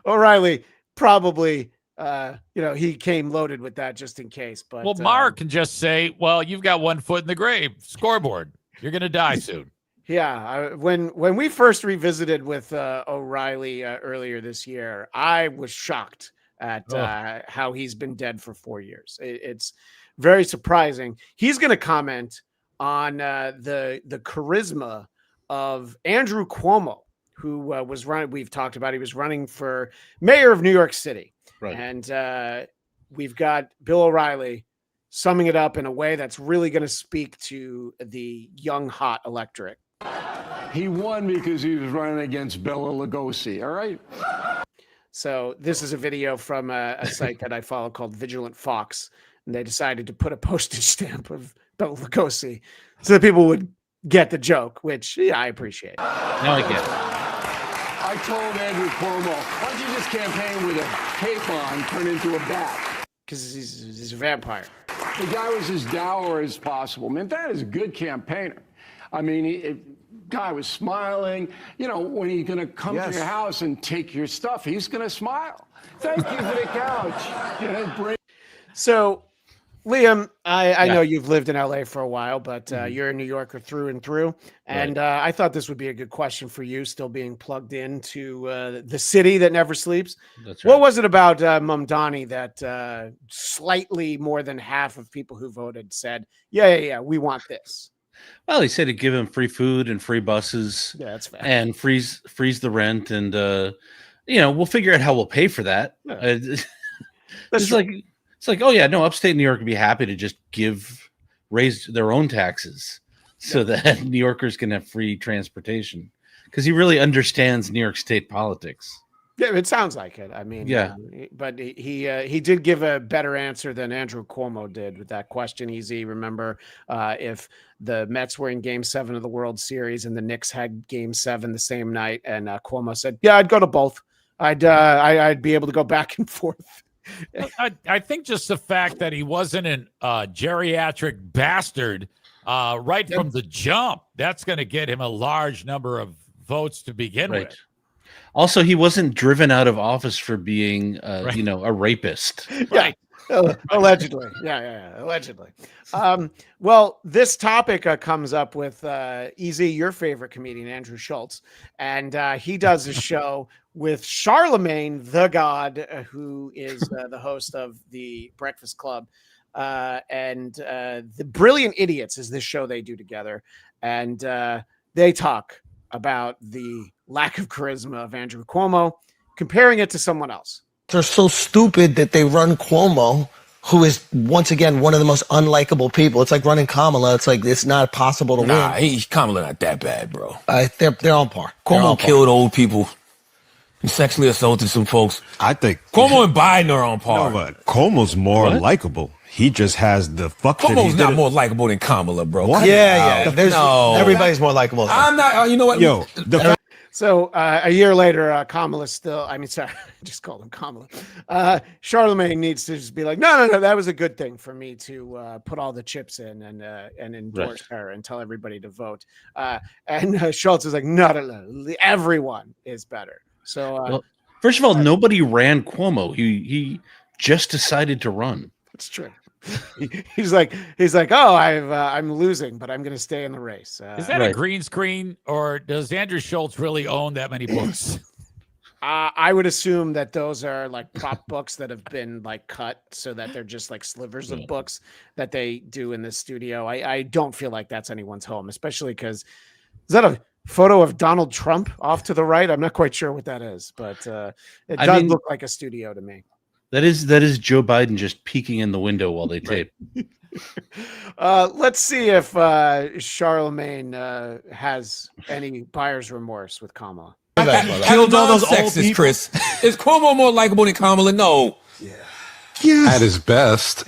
Speaker 8: O'Reilly probably, he came loaded with that just in case. But
Speaker 9: well, Mark can just say, "Well, you've got one foot in the grave. Scoreboard. You're going to die soon."
Speaker 8: Yeah, when we first revisited with O'Reilly earlier this year, I was shocked at how he's been dead for 4 years. It's very surprising. He's going to comment on the charisma of Andrew Cuomo, who was running. We've talked about he was running for mayor of New York City,
Speaker 13: right?
Speaker 8: And we've got Bill O'Reilly summing it up in a way that's really going to speak to the young hot electorate.
Speaker 5: He won because he was running against Bela Lugosi. All right.
Speaker 8: So this is a video from a site that I follow called Vigilant Fox, and they decided to put a postage stamp of Bela Lugosi so that people would get the joke, which I appreciate.
Speaker 13: No, I get it.
Speaker 5: I told Andrew Cuomo, why don't you just campaign with a cape on, turn into a bat?
Speaker 8: Because he's a vampire.
Speaker 5: The guy was as dour as possible. Man, that is a good campaigner. I mean, guy was smiling. You know, when he's going to come to your house and take your stuff, he's going to smile. Thank you for the couch.
Speaker 8: So, Liam, I know you've lived in LA for a while, but you're a New Yorker through and through. And I thought this would be a good question for you, still being plugged into the city that never sleeps.
Speaker 13: That's right.
Speaker 8: What was it about Mamdani that slightly more than half of people who voted said, yeah, we want this?
Speaker 13: Well, he said he'd give him free food and free buses.
Speaker 8: Yeah, that's fair.
Speaker 13: And freeze the rent, and we'll figure out how we'll pay for that.
Speaker 8: Yeah.
Speaker 13: It's like, oh yeah, no, upstate New York would be happy to just raise their own taxes so that New Yorkers can have free transportation, because he really understands New York State politics.
Speaker 8: Yeah, it sounds like it. I mean,
Speaker 13: yeah,
Speaker 8: but he did give a better answer than Andrew Cuomo did with that question. Easy, remember if the Mets were in Game 7 of the World Series and the Knicks had Game 7 the same night, and Cuomo said, "Yeah, I'd go to both. I'd be able to go back and forth."
Speaker 9: I think just the fact that he wasn't a geriatric bastard right from the jump, that's going to get him a large number of votes to begin with.
Speaker 13: Also, he wasn't driven out of office for being, a rapist.
Speaker 8: Right. Allegedly. Yeah. Allegedly. Well, this topic comes up with Easy, your favorite comedian, Andrew Schultz. And he does a show with Charlemagne the God, who is the host of the Breakfast Club. And The Brilliant Idiots is this show they do together. And they talk about the lack of charisma of Andrew Cuomo, comparing it to someone else.
Speaker 12: They're so stupid that they run Cuomo, who is, once again, one of the most unlikable people. It's like running Kamala. It's like, it's not possible to win.
Speaker 15: Kamala not that bad, bro.
Speaker 12: They're on par.
Speaker 15: Cuomo killed old people. He sexually assaulted some folks.
Speaker 16: I think
Speaker 15: Cuomo and Biden are on par.
Speaker 16: No, but Cuomo's more likable.
Speaker 11: he just has the fuck.
Speaker 15: Cuomo's not more likable than Kamala, bro.
Speaker 11: What?
Speaker 12: Yeah.
Speaker 15: No.
Speaker 12: Everybody's more likable.
Speaker 15: I'm not. You know what?
Speaker 11: Yo,
Speaker 8: So a year later, Kamala's still. I mean, sorry, I just called him Kamala. Charlemagne needs to just be like, no. That was a good thing for me to put all the chips in and endorse her and tell everybody to vote. And Schultz is like, no. Everyone is better. So
Speaker 13: well, first of all, nobody ran Cuomo. He just decided to run.
Speaker 8: That's true. He's like, oh, I'm losing, but I'm going to stay in the race.
Speaker 9: Is that a green screen, or does Andrew Schultz really own that many books?
Speaker 8: I would assume that those are like prop books that have been like cut so that they're just like slivers of books that they do in the studio. I don't feel like that's anyone's home, especially because is that a photo of Donald Trump off to the right? I'm not quite sure what that is, but it does look like a studio to me.
Speaker 13: That is Joe Biden just peeking in the window while they tape.
Speaker 8: Let's see if Charlemagne has any buyer's remorse with Kamala.
Speaker 15: Killed all those old people. Chris. Is Cuomo more likable than Kamala? No.
Speaker 16: Yeah. At his best.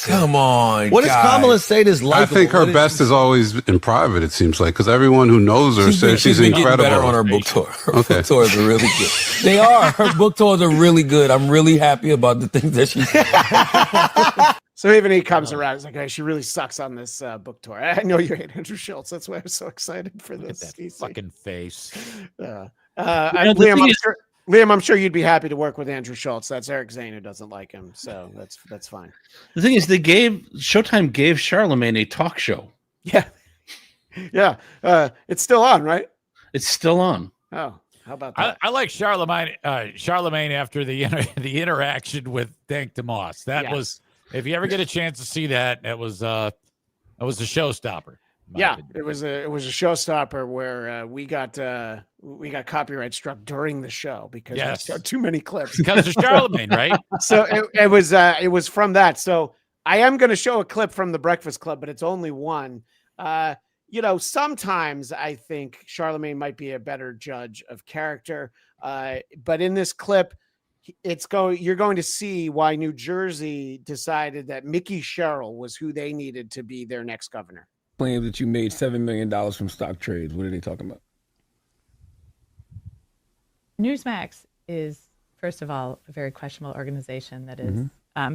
Speaker 15: Come on.
Speaker 12: What does Kamala say is likable?
Speaker 16: I think her best is always in private, it seems like, because everyone who knows her says she's incredible.
Speaker 15: Better on her book tour. Her book tours are really good. They are. Her book tours are really good. I'm really happy about the things that she
Speaker 8: So even he comes around, he's like, hey, she really sucks on this book tour. I know you hate Andrew Schultz. That's why I'm so excited for this.
Speaker 9: Look at that fucking face.
Speaker 8: Liam, I'm sure you'd be happy to work with Andrew Schultz. That's Eric Zane who doesn't like him, so that's fine.
Speaker 13: The thing is, Showtime gave Charlemagne a talk show.
Speaker 8: Yeah. It's still on, right?
Speaker 13: It's still on.
Speaker 8: Oh, how about that?
Speaker 9: I like Charlemagne after the interaction with Dank DeMoss. That was, if you ever get a chance to see that, that was a showstopper.
Speaker 8: Yeah, it was a showstopper where we got copyright struck during the show because we showed too many clips.
Speaker 9: Because of Charlemagne, right?
Speaker 8: So it was from that. So I am going to show a clip from the Breakfast Club, but it's only one. Sometimes I think Charlemagne might be a better judge of character, but in this clip, you're going to see why New Jersey decided that Mickey Sherrill was who they needed to be their next governor.
Speaker 15: Claims that you made $7 million from stock trades. What are they talking about?
Speaker 17: Newsmax is, first of all, a very questionable organization that is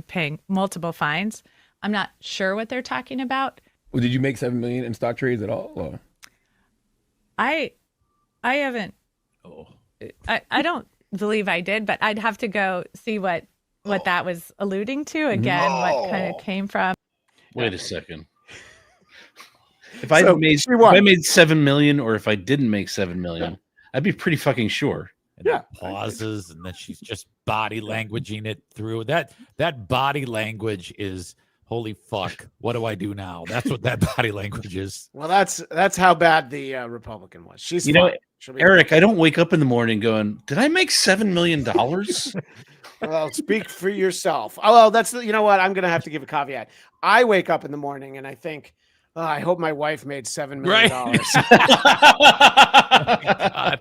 Speaker 17: paying multiple fines. I'm not sure what they're talking about.
Speaker 15: Well, did you make $7 million in stock trades at all? Or?
Speaker 17: I haven't. I don't believe I did, but I'd have to go see what that was alluding to again. What kind of came from?
Speaker 13: Wait a second. If I made 7 million, or if I didn't make 7 million, I'd be pretty fucking sure.
Speaker 9: And pauses, and then she's just body languaging it through. That body language is holy fuck. What do I do now? That's what that body language is.
Speaker 8: Well, that's how bad the Republican was. She's
Speaker 13: Eric. I don't wake up in the morning going, "Did I make $7 million?"
Speaker 8: Well, speak for yourself. Oh, well, that's you know what? I'm gonna have to give a caveat. I wake up in the morning and I think, I hope my wife made $7 million. Right.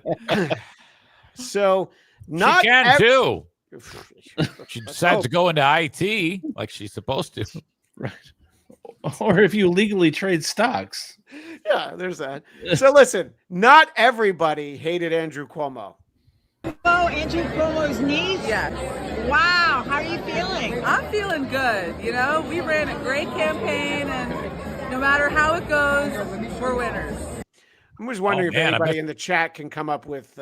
Speaker 8: So not
Speaker 9: she can too. She decides to go into IT like she's supposed to.
Speaker 13: Right. Or if you legally trade stocks.
Speaker 8: Yeah, there's that. So listen, not everybody hated Andrew Cuomo.
Speaker 18: Oh, Andrew Cuomo's niece? Yes. Wow, how are you feeling? I'm feeling good. We ran a great campaign, and no matter how it goes, we're winners.
Speaker 8: I'm just wondering if anybody in the chat can come up with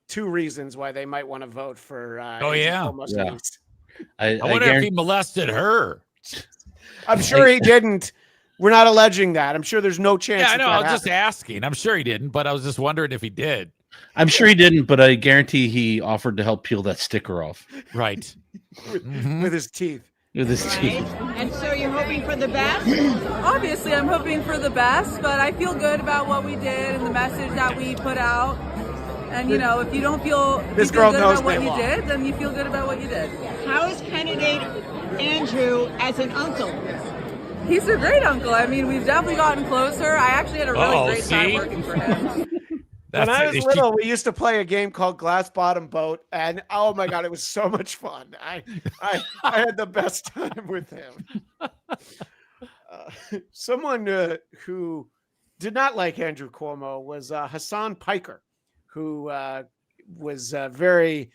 Speaker 8: 2 reasons why they might want to vote for.
Speaker 9: I wonder if he molested her.
Speaker 8: I'm sure he didn't. We're not alleging that. I'm sure there's no chance.
Speaker 9: Yeah, I know. I was just asking. I'm sure he didn't, but I was just wondering if he did.
Speaker 13: I'm sure he didn't, but I guarantee he offered to help peel that sticker off.
Speaker 9: Right.
Speaker 8: with his teeth.
Speaker 13: With his teeth.
Speaker 18: And so you're hoping for the best? Obviously, I'm hoping for the best, but I feel good about what we did and the message that we put out. And, if you don't feel, good about what you did, then you feel good about what you did. How is candidate Andrew as an uncle? He's a great uncle. I mean, we've definitely gotten closer. I actually had a really great time working for him.
Speaker 8: When I was little, we used to play a game called Glass Bottom Boat, and oh my god, it was so much fun. I had the best time with him. Someone who did not like Andrew Cuomo was Hassan Piker, who was very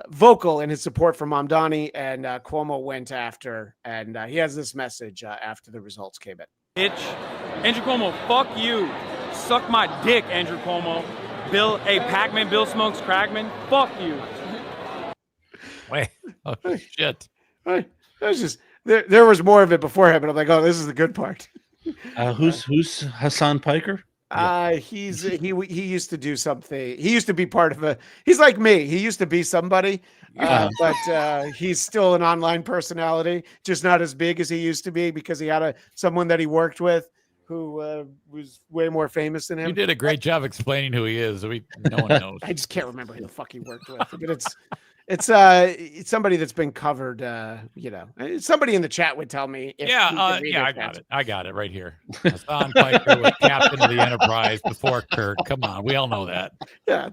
Speaker 8: vocal in his support for Mamdani, and Cuomo went after, and he has this message after the results came in.
Speaker 2: Bitch, Andrew Cuomo, fuck you. Suck my dick, Andrew Cuomo. Bill, hey, Pac-Man, Bill Smokes Cragman, fuck you.
Speaker 9: Wait, oh shit.
Speaker 8: That was just there was more of it beforehand, but I'm like, oh, this is the good part.
Speaker 13: Who's Hassan Piker?
Speaker 8: He used to do something. He used to be part of he's like me. He used to be somebody, but he's still an online personality, just not as big as he used to be because he had someone that he worked with who was way more famous than him.
Speaker 9: You did a great job explaining who he is. No one knows.
Speaker 8: I just can't remember who the fuck he worked with, but it's somebody that's been covered. Somebody in the chat would tell me.
Speaker 9: I got it right here. Hassan Piker was captain of the Enterprise before Kirk. Come on, we all know that.
Speaker 8: Yeah.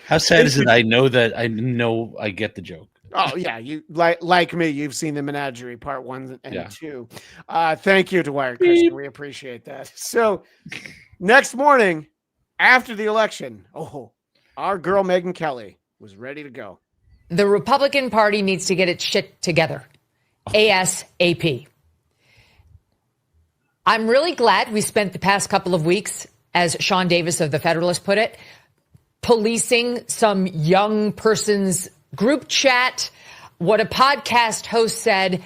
Speaker 13: How sad is it? I know I get the joke.
Speaker 8: Oh yeah, you like me. You've seen the Menagerie Part 1 and 2. Thank you, Dwyer Christian. We appreciate that. So next morning, after the election, our girl Megyn Kelly was ready to go.
Speaker 10: The Republican Party needs to get its shit together, ASAP. I'm really glad we spent the past couple of weeks, as Sean Davis of The Federalist put it, policing some young person's group chat, what a podcast host said.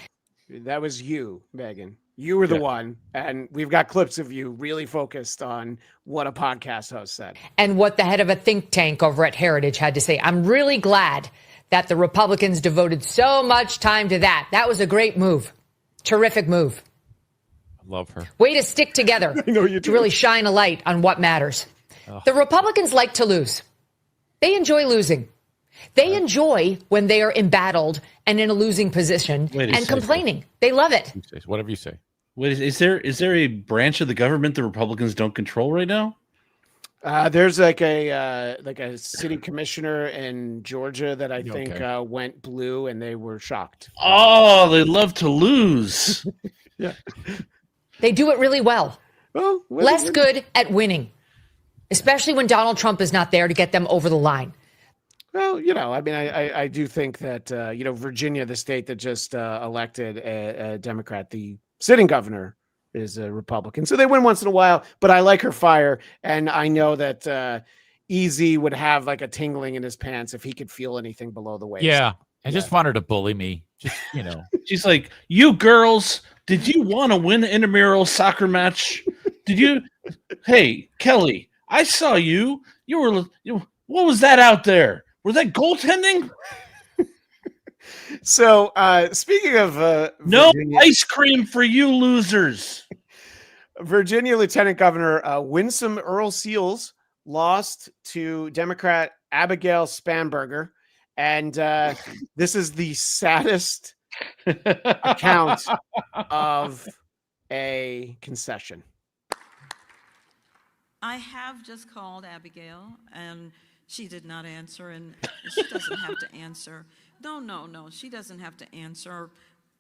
Speaker 8: That was you, Megyn. You were the one, and we've got clips of you really focused on what a podcast host said.
Speaker 10: And what the head of a think tank over at Heritage had to say. I'm really glad that the Republicans devoted so much time to that. That was a great move. Terrific move.
Speaker 9: I love her.
Speaker 10: Way to stick together to really shine a light on what matters. The Republicans like to lose. They enjoy losing. They enjoy when they are embattled and in a losing position and complaining. They love it.
Speaker 9: Whatever you say.
Speaker 13: Wait, is there a branch of the government the Republicans don't control right now?
Speaker 8: There's like a city commissioner in Georgia that I think went blue, and they were shocked.
Speaker 13: Oh, they love to lose.
Speaker 8: Yeah,
Speaker 10: they do it really well.
Speaker 8: Well,
Speaker 10: less good at winning, especially when Donald Trump is not there to get them over the line.
Speaker 8: Well, I do think that, Virginia, the state that just elected a Democrat, the sitting governor is a Republican. So they win once in a while, but I like her fire. And I know that Easy would have like a tingling in his pants if he could feel anything below the waist.
Speaker 9: Yeah. I just want her to bully me. Just,
Speaker 13: She's like, you girls, did you want to win an intramural soccer match? Did you? Hey, Kelly, I saw you. What was that out there? Was that goaltending?
Speaker 8: So, speaking of
Speaker 13: no ice cream for you losers.
Speaker 8: Virginia Lieutenant Governor Winsome Earl Seals lost to Democrat Abigail Spanberger, and this is the saddest account of a concession.
Speaker 19: I have just called Abigail, and she did not answer, and she doesn't have to answer. No, she doesn't have to answer.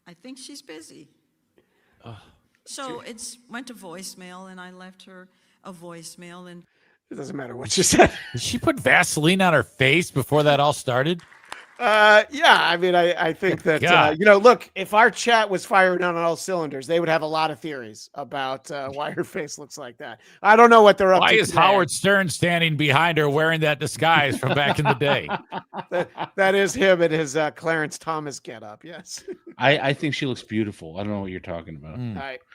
Speaker 19: I think she's busy. So it's went to voicemail, and I left her a voicemail, and
Speaker 8: it doesn't matter what she said.
Speaker 9: Did she put Vaseline on her face before that all started?
Speaker 8: I think that, look, if our chat was firing on all cylinders, they would have a lot of theories about why her face looks like that. I don't know what they're up to.
Speaker 9: Why is Howard Stern standing behind her wearing that disguise from back in the day?
Speaker 8: that is him in his Clarence Thomas getup. Yes.
Speaker 13: I think she looks beautiful. I don't know what you're talking about.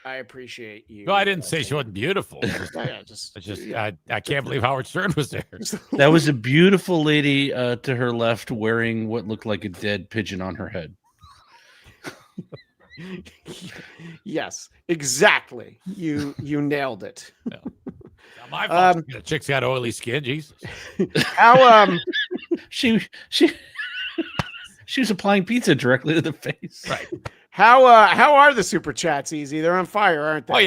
Speaker 8: I appreciate you.
Speaker 9: No, I didn't say she wasn't beautiful. I can't believe Howard Stern was there.
Speaker 13: That was a beautiful lady to her left wearing what looked like a dead pigeon on her head.
Speaker 8: Yes, exactly. You nailed it.
Speaker 9: No. My fault. The chick's got oily skin. Jesus.
Speaker 8: How
Speaker 13: she was applying pizza directly to the face.
Speaker 9: Right.
Speaker 8: How are the super chats, Easy? They're on fire, aren't they?
Speaker 9: Oh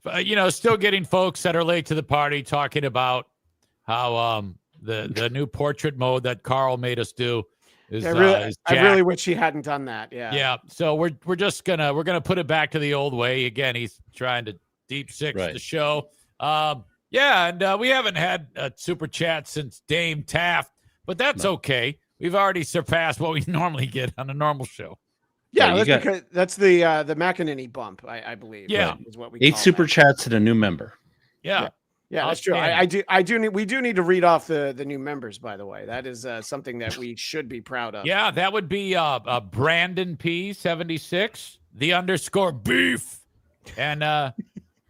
Speaker 9: yeah. Still getting folks that are late to the party talking about how the new portrait mode that Carl made us do is
Speaker 8: I really
Speaker 9: jacked.
Speaker 8: wish he hadn't done that. Yeah.
Speaker 9: Yeah. So we're gonna put it back to the old way again. He's trying to deep six the show. Yeah, and we haven't had a super chat since Dame Taft, but that's okay. We've already surpassed what we normally get on a normal show.
Speaker 8: Yeah, that's the McEneaney bump, I believe.
Speaker 9: Yeah,
Speaker 8: is what we
Speaker 13: 8
Speaker 8: call
Speaker 13: super
Speaker 8: that.
Speaker 13: chats and a new member.
Speaker 9: Yeah,
Speaker 8: that's true. We do need to read off the new members, by the way. That is something that we should be proud of.
Speaker 9: Yeah, that would be Brandon P76, the _ beef, and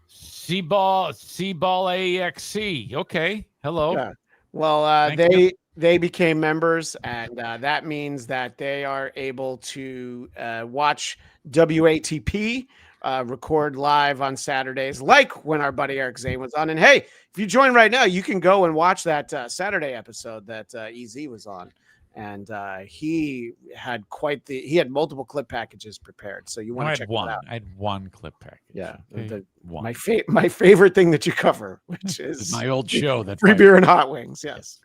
Speaker 9: C-ball AXC. Okay, hello.
Speaker 8: Yeah. Well, they became members, and that means that they are able to watch WATP record live on Saturdays, like when our buddy Eric Zane was on. And hey, if you join right now, you can go and watch that Saturday episode that EZ was on. And he had multiple clip packages prepared. So you want to check that out.
Speaker 9: I had one clip package.
Speaker 8: Yeah.
Speaker 9: Okay.
Speaker 8: My favorite thing that you cover, which is
Speaker 9: my old show. That's
Speaker 8: free beer and hot wings. Yes.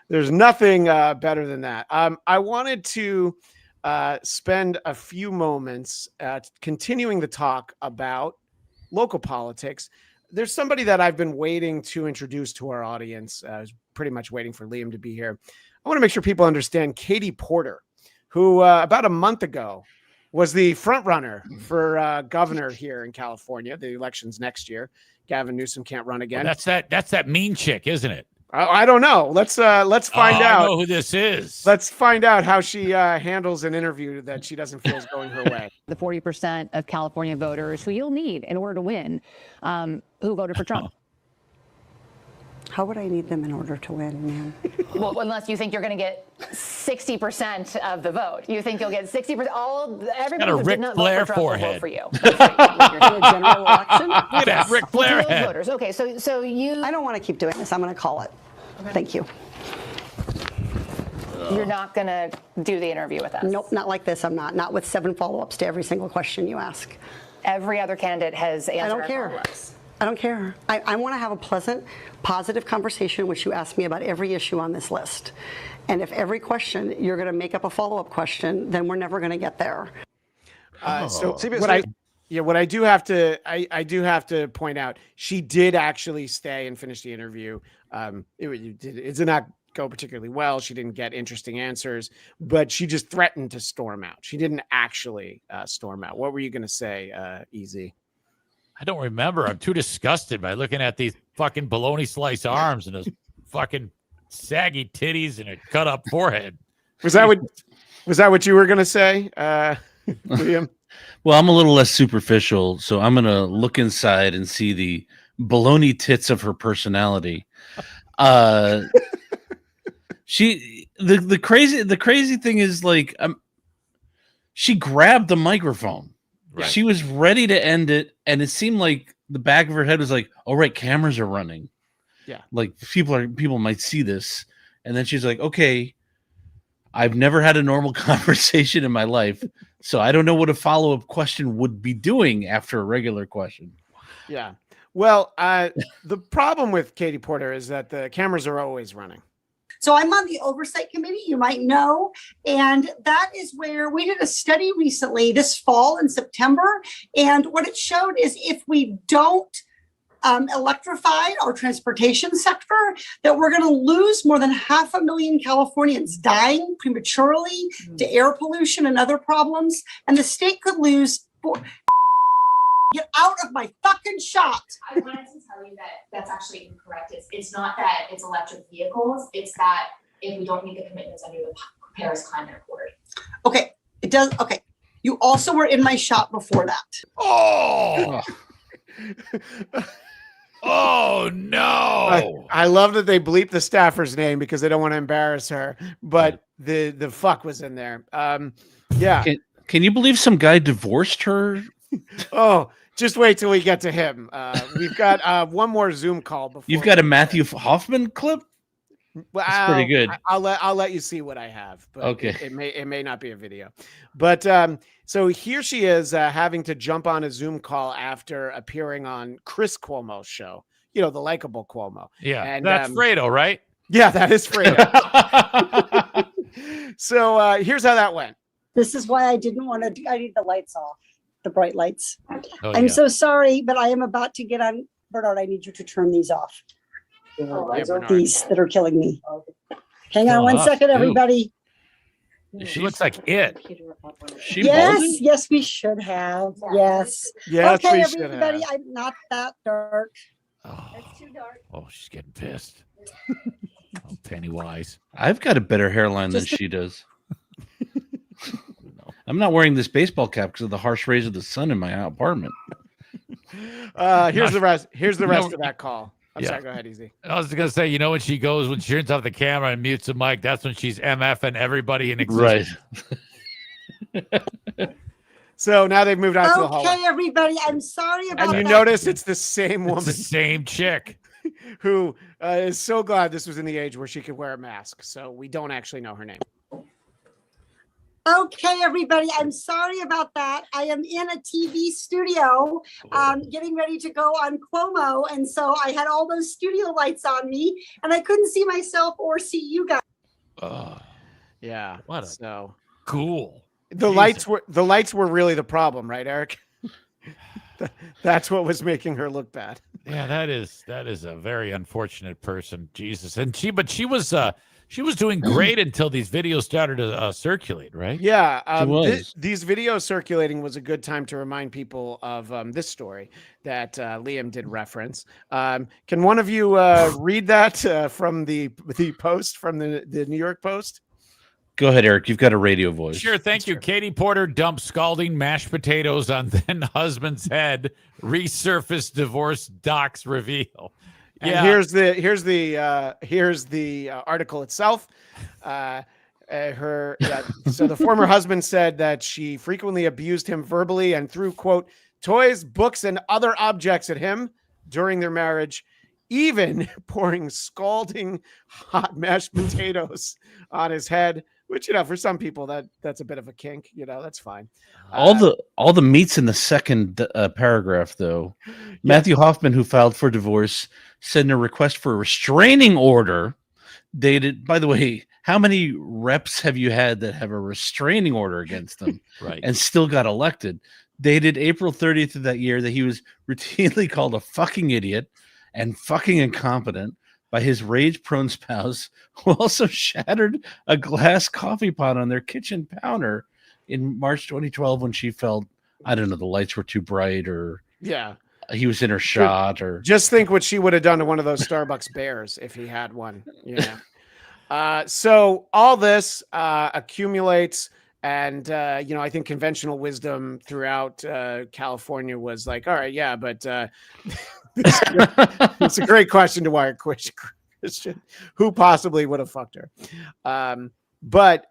Speaker 8: There's nothing better than that. I wanted to spend a few moments continuing the talk about local politics. There's somebody that I've been waiting to introduce to our audience. I was pretty much waiting for Liam to be here. I want to make sure people understand Katie Porter, who about a month ago was the front runner for governor here in California. The election's next year. Gavin Newsom can't run again.
Speaker 9: Well, that's that mean chick, isn't it?
Speaker 8: I don't know. Let's find out.
Speaker 9: I know who this is.
Speaker 8: Let's find out how she handles an interview that she doesn't feel is going her way.
Speaker 1: The 40% of California voters who you'll need in order to win, who voted for Trump.
Speaker 3: How would I need them in order to win, ma'am?
Speaker 1: Well, unless you think you're going to get 60% of the vote. You think you'll get 60%. Everybody who did not vote for Trump will vote for you. That's right. You're in a general election.
Speaker 9: Look at that Ric Flair head.
Speaker 1: Voters. Okay, so you.
Speaker 3: I don't want to keep doing this. I'm going to call it. Okay. Thank you.
Speaker 1: You're not going to do the interview with us?
Speaker 3: Nope, not like this. I'm not. Not with 7 follow-ups to every single question you ask.
Speaker 1: Every other candidate has answered.
Speaker 3: I don't care. I don't care. I want to have a pleasant, positive conversation, which you ask me about every issue on this list. And if every question you're going to make up a follow-up question, then we're never going to get there.
Speaker 8: So what I do have to point out, she did actually stay and finish the interview. It did not go particularly well. She didn't get interesting answers, but she just threatened to storm out. She didn't actually storm out. What were you going to say, EZ?
Speaker 9: I don't remember. I'm too disgusted by looking at these fucking bologna slice arms and those fucking saggy titties and a cut up forehead.
Speaker 8: Was that what you were going to say, Liam?
Speaker 13: Well, I'm a little less superficial, so I'm going to look inside and see the bologna tits of her personality. The crazy thing is, like, she grabbed the microphone. Right. She was ready to end it, and it seemed like the back of her head was like, "Oh, right, cameras are running.
Speaker 8: Yeah,
Speaker 13: like people might see this." And then she's like, "Okay, I've never had a normal conversation in my life, so I don't know what a follow-up question would be doing after a regular question."
Speaker 8: Yeah. Well, the problem with Katie Porter is that the cameras are always running.
Speaker 20: So I'm on the oversight committee, you might know, and that is where we did a study recently this fall in September. And what it showed is if we don't electrify our transportation sector, that we're going to lose more than 500,000 Californians dying prematurely to air pollution and other problems. And the state could lose. Get out of my fucking shot.
Speaker 21: I wanted to tell you that that's actually incorrect. It's not that it's electric vehicles. It's that if we don't meet the commitments under the Paris Climate Accord.
Speaker 20: Okay, it does. Okay, you also were in my shot before that.
Speaker 9: Oh. Oh no!
Speaker 8: I love that they bleep the staffer's name because they don't want to embarrass her. But the fuck was in there. Yeah.
Speaker 13: Can you believe some guy divorced her?
Speaker 8: Oh. Just wait till we get to him. We've got one more Zoom call before.
Speaker 13: You've got a Matthew Hoffman clip?
Speaker 8: Well,
Speaker 13: that's pretty good.
Speaker 8: I'll let you see what I have. But
Speaker 13: okay.
Speaker 8: It may not be a video. But so here she is having to jump on a Zoom call after appearing on Chris Cuomo's show. the likable Cuomo.
Speaker 9: Yeah,
Speaker 8: and
Speaker 9: that's Fredo, right?
Speaker 8: Yeah, that is Fredo. So here's how that went.
Speaker 20: This is why I didn't want to. I need the lights off, the bright lights.
Speaker 9: Oh,
Speaker 20: I'm
Speaker 9: yeah.
Speaker 20: so sorry, but I am about to get on. Bernard, I need you to turn these off. These that are killing me. Hang on one second, everybody.
Speaker 9: She looks like it.
Speaker 20: Yes, we should have. Yes.
Speaker 8: Yes,
Speaker 20: okay,
Speaker 8: we should
Speaker 20: everybody,
Speaker 8: have.
Speaker 20: I'm not that dark.
Speaker 9: It's too dark. Oh, she's getting pissed. Oh, Pennywise.
Speaker 13: I've got a better hairline than she does. I'm not wearing this baseball cap because of the harsh rays of the sun in my apartment.
Speaker 8: Here's the rest. Here's the rest of that call. I'm sorry. Go ahead, Easy.
Speaker 9: I was going to say, when she turns off the camera and mutes the mic, that's when she's MFing everybody in existence.
Speaker 13: Right.
Speaker 8: So now they've moved on to the hallway.
Speaker 20: Okay, everybody, I'm sorry about
Speaker 8: And you
Speaker 20: that.
Speaker 8: notice it's the same woman.
Speaker 9: It's the same chick.
Speaker 8: Who is so glad this was in the age where she could wear a mask. So we don't actually know her name.
Speaker 20: Okay, everybody, I'm sorry about that. I am in a TV studio getting ready to go on Cuomo. And so I had all those studio lights on me and I couldn't see myself or see you guys.
Speaker 8: Yeah.
Speaker 9: What a
Speaker 8: so
Speaker 9: cool.
Speaker 8: The lights were really the problem, right, Eric? That's what was making her look bad.
Speaker 9: Yeah, that is a very unfortunate person. Jesus. And she was doing great until these videos started to circulate, right?
Speaker 8: Yeah. These videos circulating was a good time to remind people of this story that Liam did reference. Can one of you read that from the post from the New York Post?
Speaker 13: Go ahead, Eric. You've got a radio voice.
Speaker 9: Sure, thank you. Katie Porter dumps scalding mashed potatoes on then husband's head. Resurfaced divorce docs reveal.
Speaker 8: And here's the article itself. So the former husband said that she frequently abused him verbally and threw, quote, toys, books, and other objects at him during their marriage, even pouring scalding hot mashed potatoes on his head. Which, for some people that's a bit of a kink, that's fine.
Speaker 13: All the meats in the second paragraph, though. Matthew Hoffman, who filed for divorce, said in a request for a restraining order dated. By the way, how many reps have you had that have a restraining order against them,
Speaker 9: right,
Speaker 13: and still got elected? Dated April 30th of that year, that he was routinely called a fucking idiot and fucking incompetent by his rage-prone spouse, who also shattered a glass coffee pot on their kitchen counter in March 2012 when she felt, I don't know, the lights were too bright, or he was in her shot, or
Speaker 8: just think what she would have done to one of those Starbucks bears if he had one. So all this accumulates, and I think conventional wisdom throughout California was like, all right, yeah, but it's a great question to wire Christian. Who possibly would have fucked her? But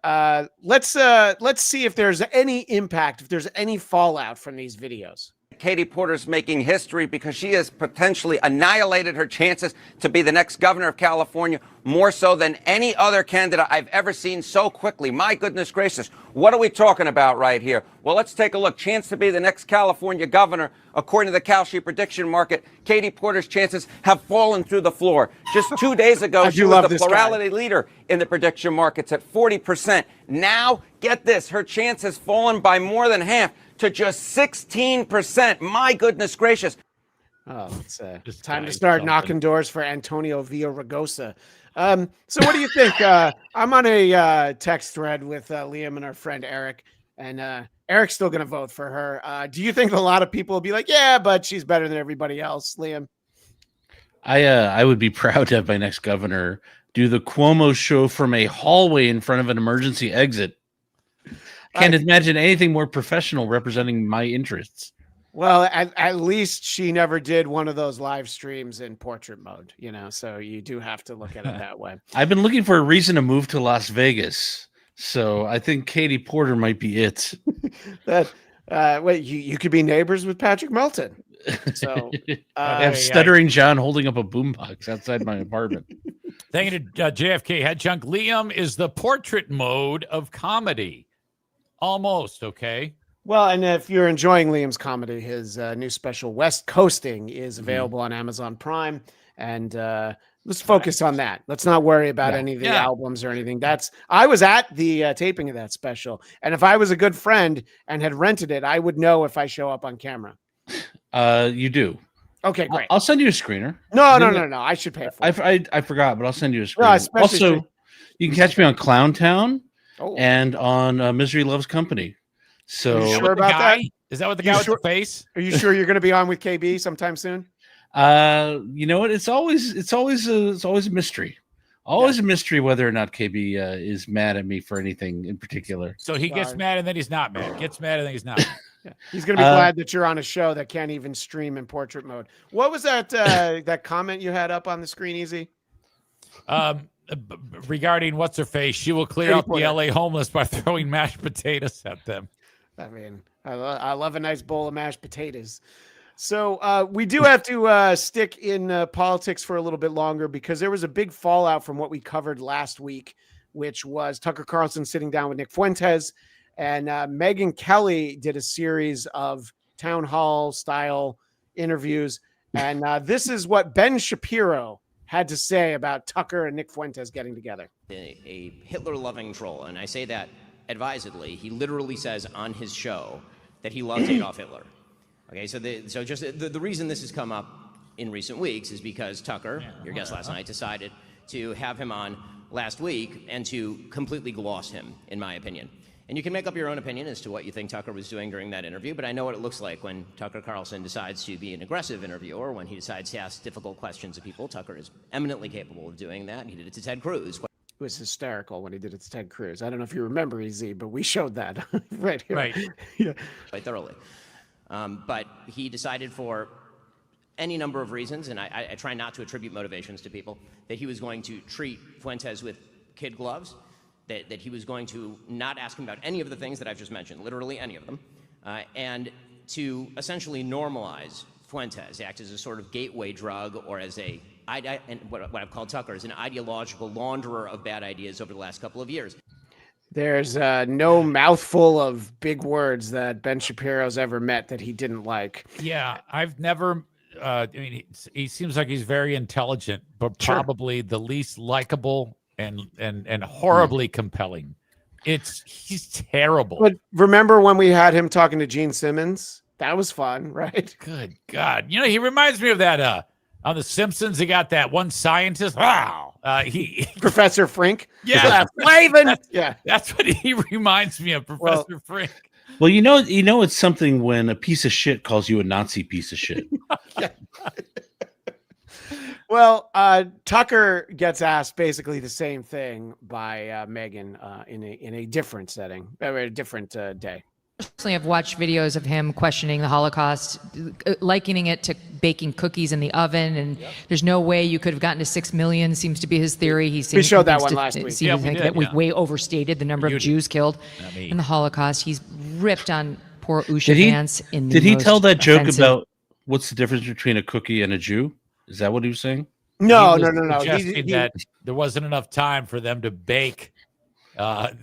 Speaker 8: let's see if there's any impact, if there's any fallout from these videos.
Speaker 4: Katie Porter's making history because she has potentially annihilated her chances to be the next governor of California, more so than any other candidate I've ever seen so quickly. My goodness gracious, what are we talking about right here? Well, let's take a look. Chance to be the next California governor. According to the Kalshi prediction market, Katie Porter's chances have fallen through the floor. Just 2 days ago, she was the plurality leader in the prediction markets at 40%. Now, get this, her chance has fallen by more than half to just 16%. My goodness gracious.
Speaker 8: Oh, it's time to start knocking doors for Antonio Villaraigosa. So what do you think? I'm on a text thread with Liam and our friend Eric, and Eric's still going to vote for her. Do you think a lot of people will be like, yeah, but she's better than everybody else, Liam?
Speaker 13: I would be proud to have my next governor do the Cuomo show from a hallway in front of an emergency exit. Can't imagine anything more professional representing my interests.
Speaker 8: Well, at least she never did one of those live streams in portrait mode, so you do have to look at it that way.
Speaker 13: I've been looking for a reason to move to Las Vegas, so I think Katie Porter might be it.
Speaker 8: Wait, you could be neighbors with Patrick Melton. So
Speaker 13: I have stuttering John holding up a boombox outside my apartment.
Speaker 9: Thank you to JFK Head Chunk. Liam is the portrait mode of comedy. Almost, okay?
Speaker 8: Well, and if you're enjoying Liam's comedy, his new special West Coasting is available on Amazon Prime, and let's focus on that. Let's not worry about any of the albums or anything. I was at the taping of that special, and if I was a good friend and had rented it, I would know if I show up on camera.
Speaker 13: You do.
Speaker 8: Okay, great.
Speaker 13: I'll send you a screener.
Speaker 8: No. I should pay for it.
Speaker 13: I forgot, but I'll send you a screener. Also, you can catch me on Clowntown and on Misery Loves Company. So
Speaker 8: you sure about that?
Speaker 9: Is that what the guy with the face?
Speaker 8: Are you sure you're going to be on with KB sometime soon?
Speaker 13: You know what? It's always a mystery. Always a mystery whether or not KB is mad at me for anything in particular.
Speaker 9: So he gets mad and then he's not mad. Gets mad and then he's not.
Speaker 8: He's going to be glad that you're on a show that can't even stream in portrait mode. What was that that comment you had up on the screen, Easy?
Speaker 9: Regarding what's her face, she will clear out the LA homeless by throwing mashed potatoes at them.
Speaker 8: I mean, I love a nice bowl of mashed potatoes. So we do have to stick in politics for a little bit longer because there was a big fallout from what we covered last week, which was Tucker Carlson sitting down with Nick Fuentes, and Megyn Kelly did a series of town hall style interviews. And this is what Ben Shapiro had to say about Tucker and Nick Fuentes getting together.
Speaker 6: A Hitler-loving troll, and I say that advisedly. He literally says on his show that he loves Adolf Hitler. Okay, so the reason this has come up in recent weeks is because Tucker, your guest last night, decided to have him on last week and to completely gloss him, in my opinion. And you can make up your own opinion as to what you think Tucker was doing during that interview, but I know what it looks like when Tucker Carlson decides to be an aggressive interviewer, when he decides to ask difficult questions of people. Tucker is eminently capable of doing that. He did it to Ted Cruz.
Speaker 8: It was hysterical when he did it to Ted Cruz. I don't know if you remember, EZ, but we showed that right here.
Speaker 6: Right.
Speaker 8: Yeah.
Speaker 6: Quite thoroughly. But he decided for any number of reasons, and I try not to attribute motivations to people, that he was going to treat Fuentes with kid gloves, that he was going to not ask him about any of the things that I've just mentioned, literally any of them, and to essentially normalize Fuentes, act as a sort of gateway drug or as and what I've called Tucker as an ideological launderer of bad ideas over the last couple of years.
Speaker 8: There's no mouthful of big words that Ben Shapiro's ever met that he didn't like.
Speaker 9: Yeah, I've never. I mean, he seems like he's very intelligent, but probably the least likable and horribly compelling. He's terrible.
Speaker 8: But remember when we had him talking to Gene Simmons? That was fun, right?
Speaker 9: Good God! You know, he reminds me of that. On The Simpsons, he got that one scientist. Wow,
Speaker 8: Professor Frink.
Speaker 9: Yeah,
Speaker 8: Flavin. Yeah,
Speaker 9: that's what he reminds me of, Professor Frink.
Speaker 13: Well, you know, it's something when a piece of shit calls you a Nazi piece of shit.
Speaker 8: Well, Tucker gets asked basically the same thing by Megyn in a different setting, a different day.
Speaker 10: Personally, I've watched videos of him questioning the Holocaust, likening it to baking cookies in the oven, and there's no way you could have gotten to 6 million, seems to be his theory.
Speaker 8: We showed that one last week.
Speaker 10: Yeah, that we way overstated the number of Jews killed in the Holocaust. He's ripped on poor Usha Vance in the
Speaker 13: Did he tell that joke
Speaker 10: offensive...
Speaker 13: about what's the difference between a cookie and a Jew? Is that what he was saying?
Speaker 8: No.
Speaker 9: Suggesting that there wasn't enough time for them to bake that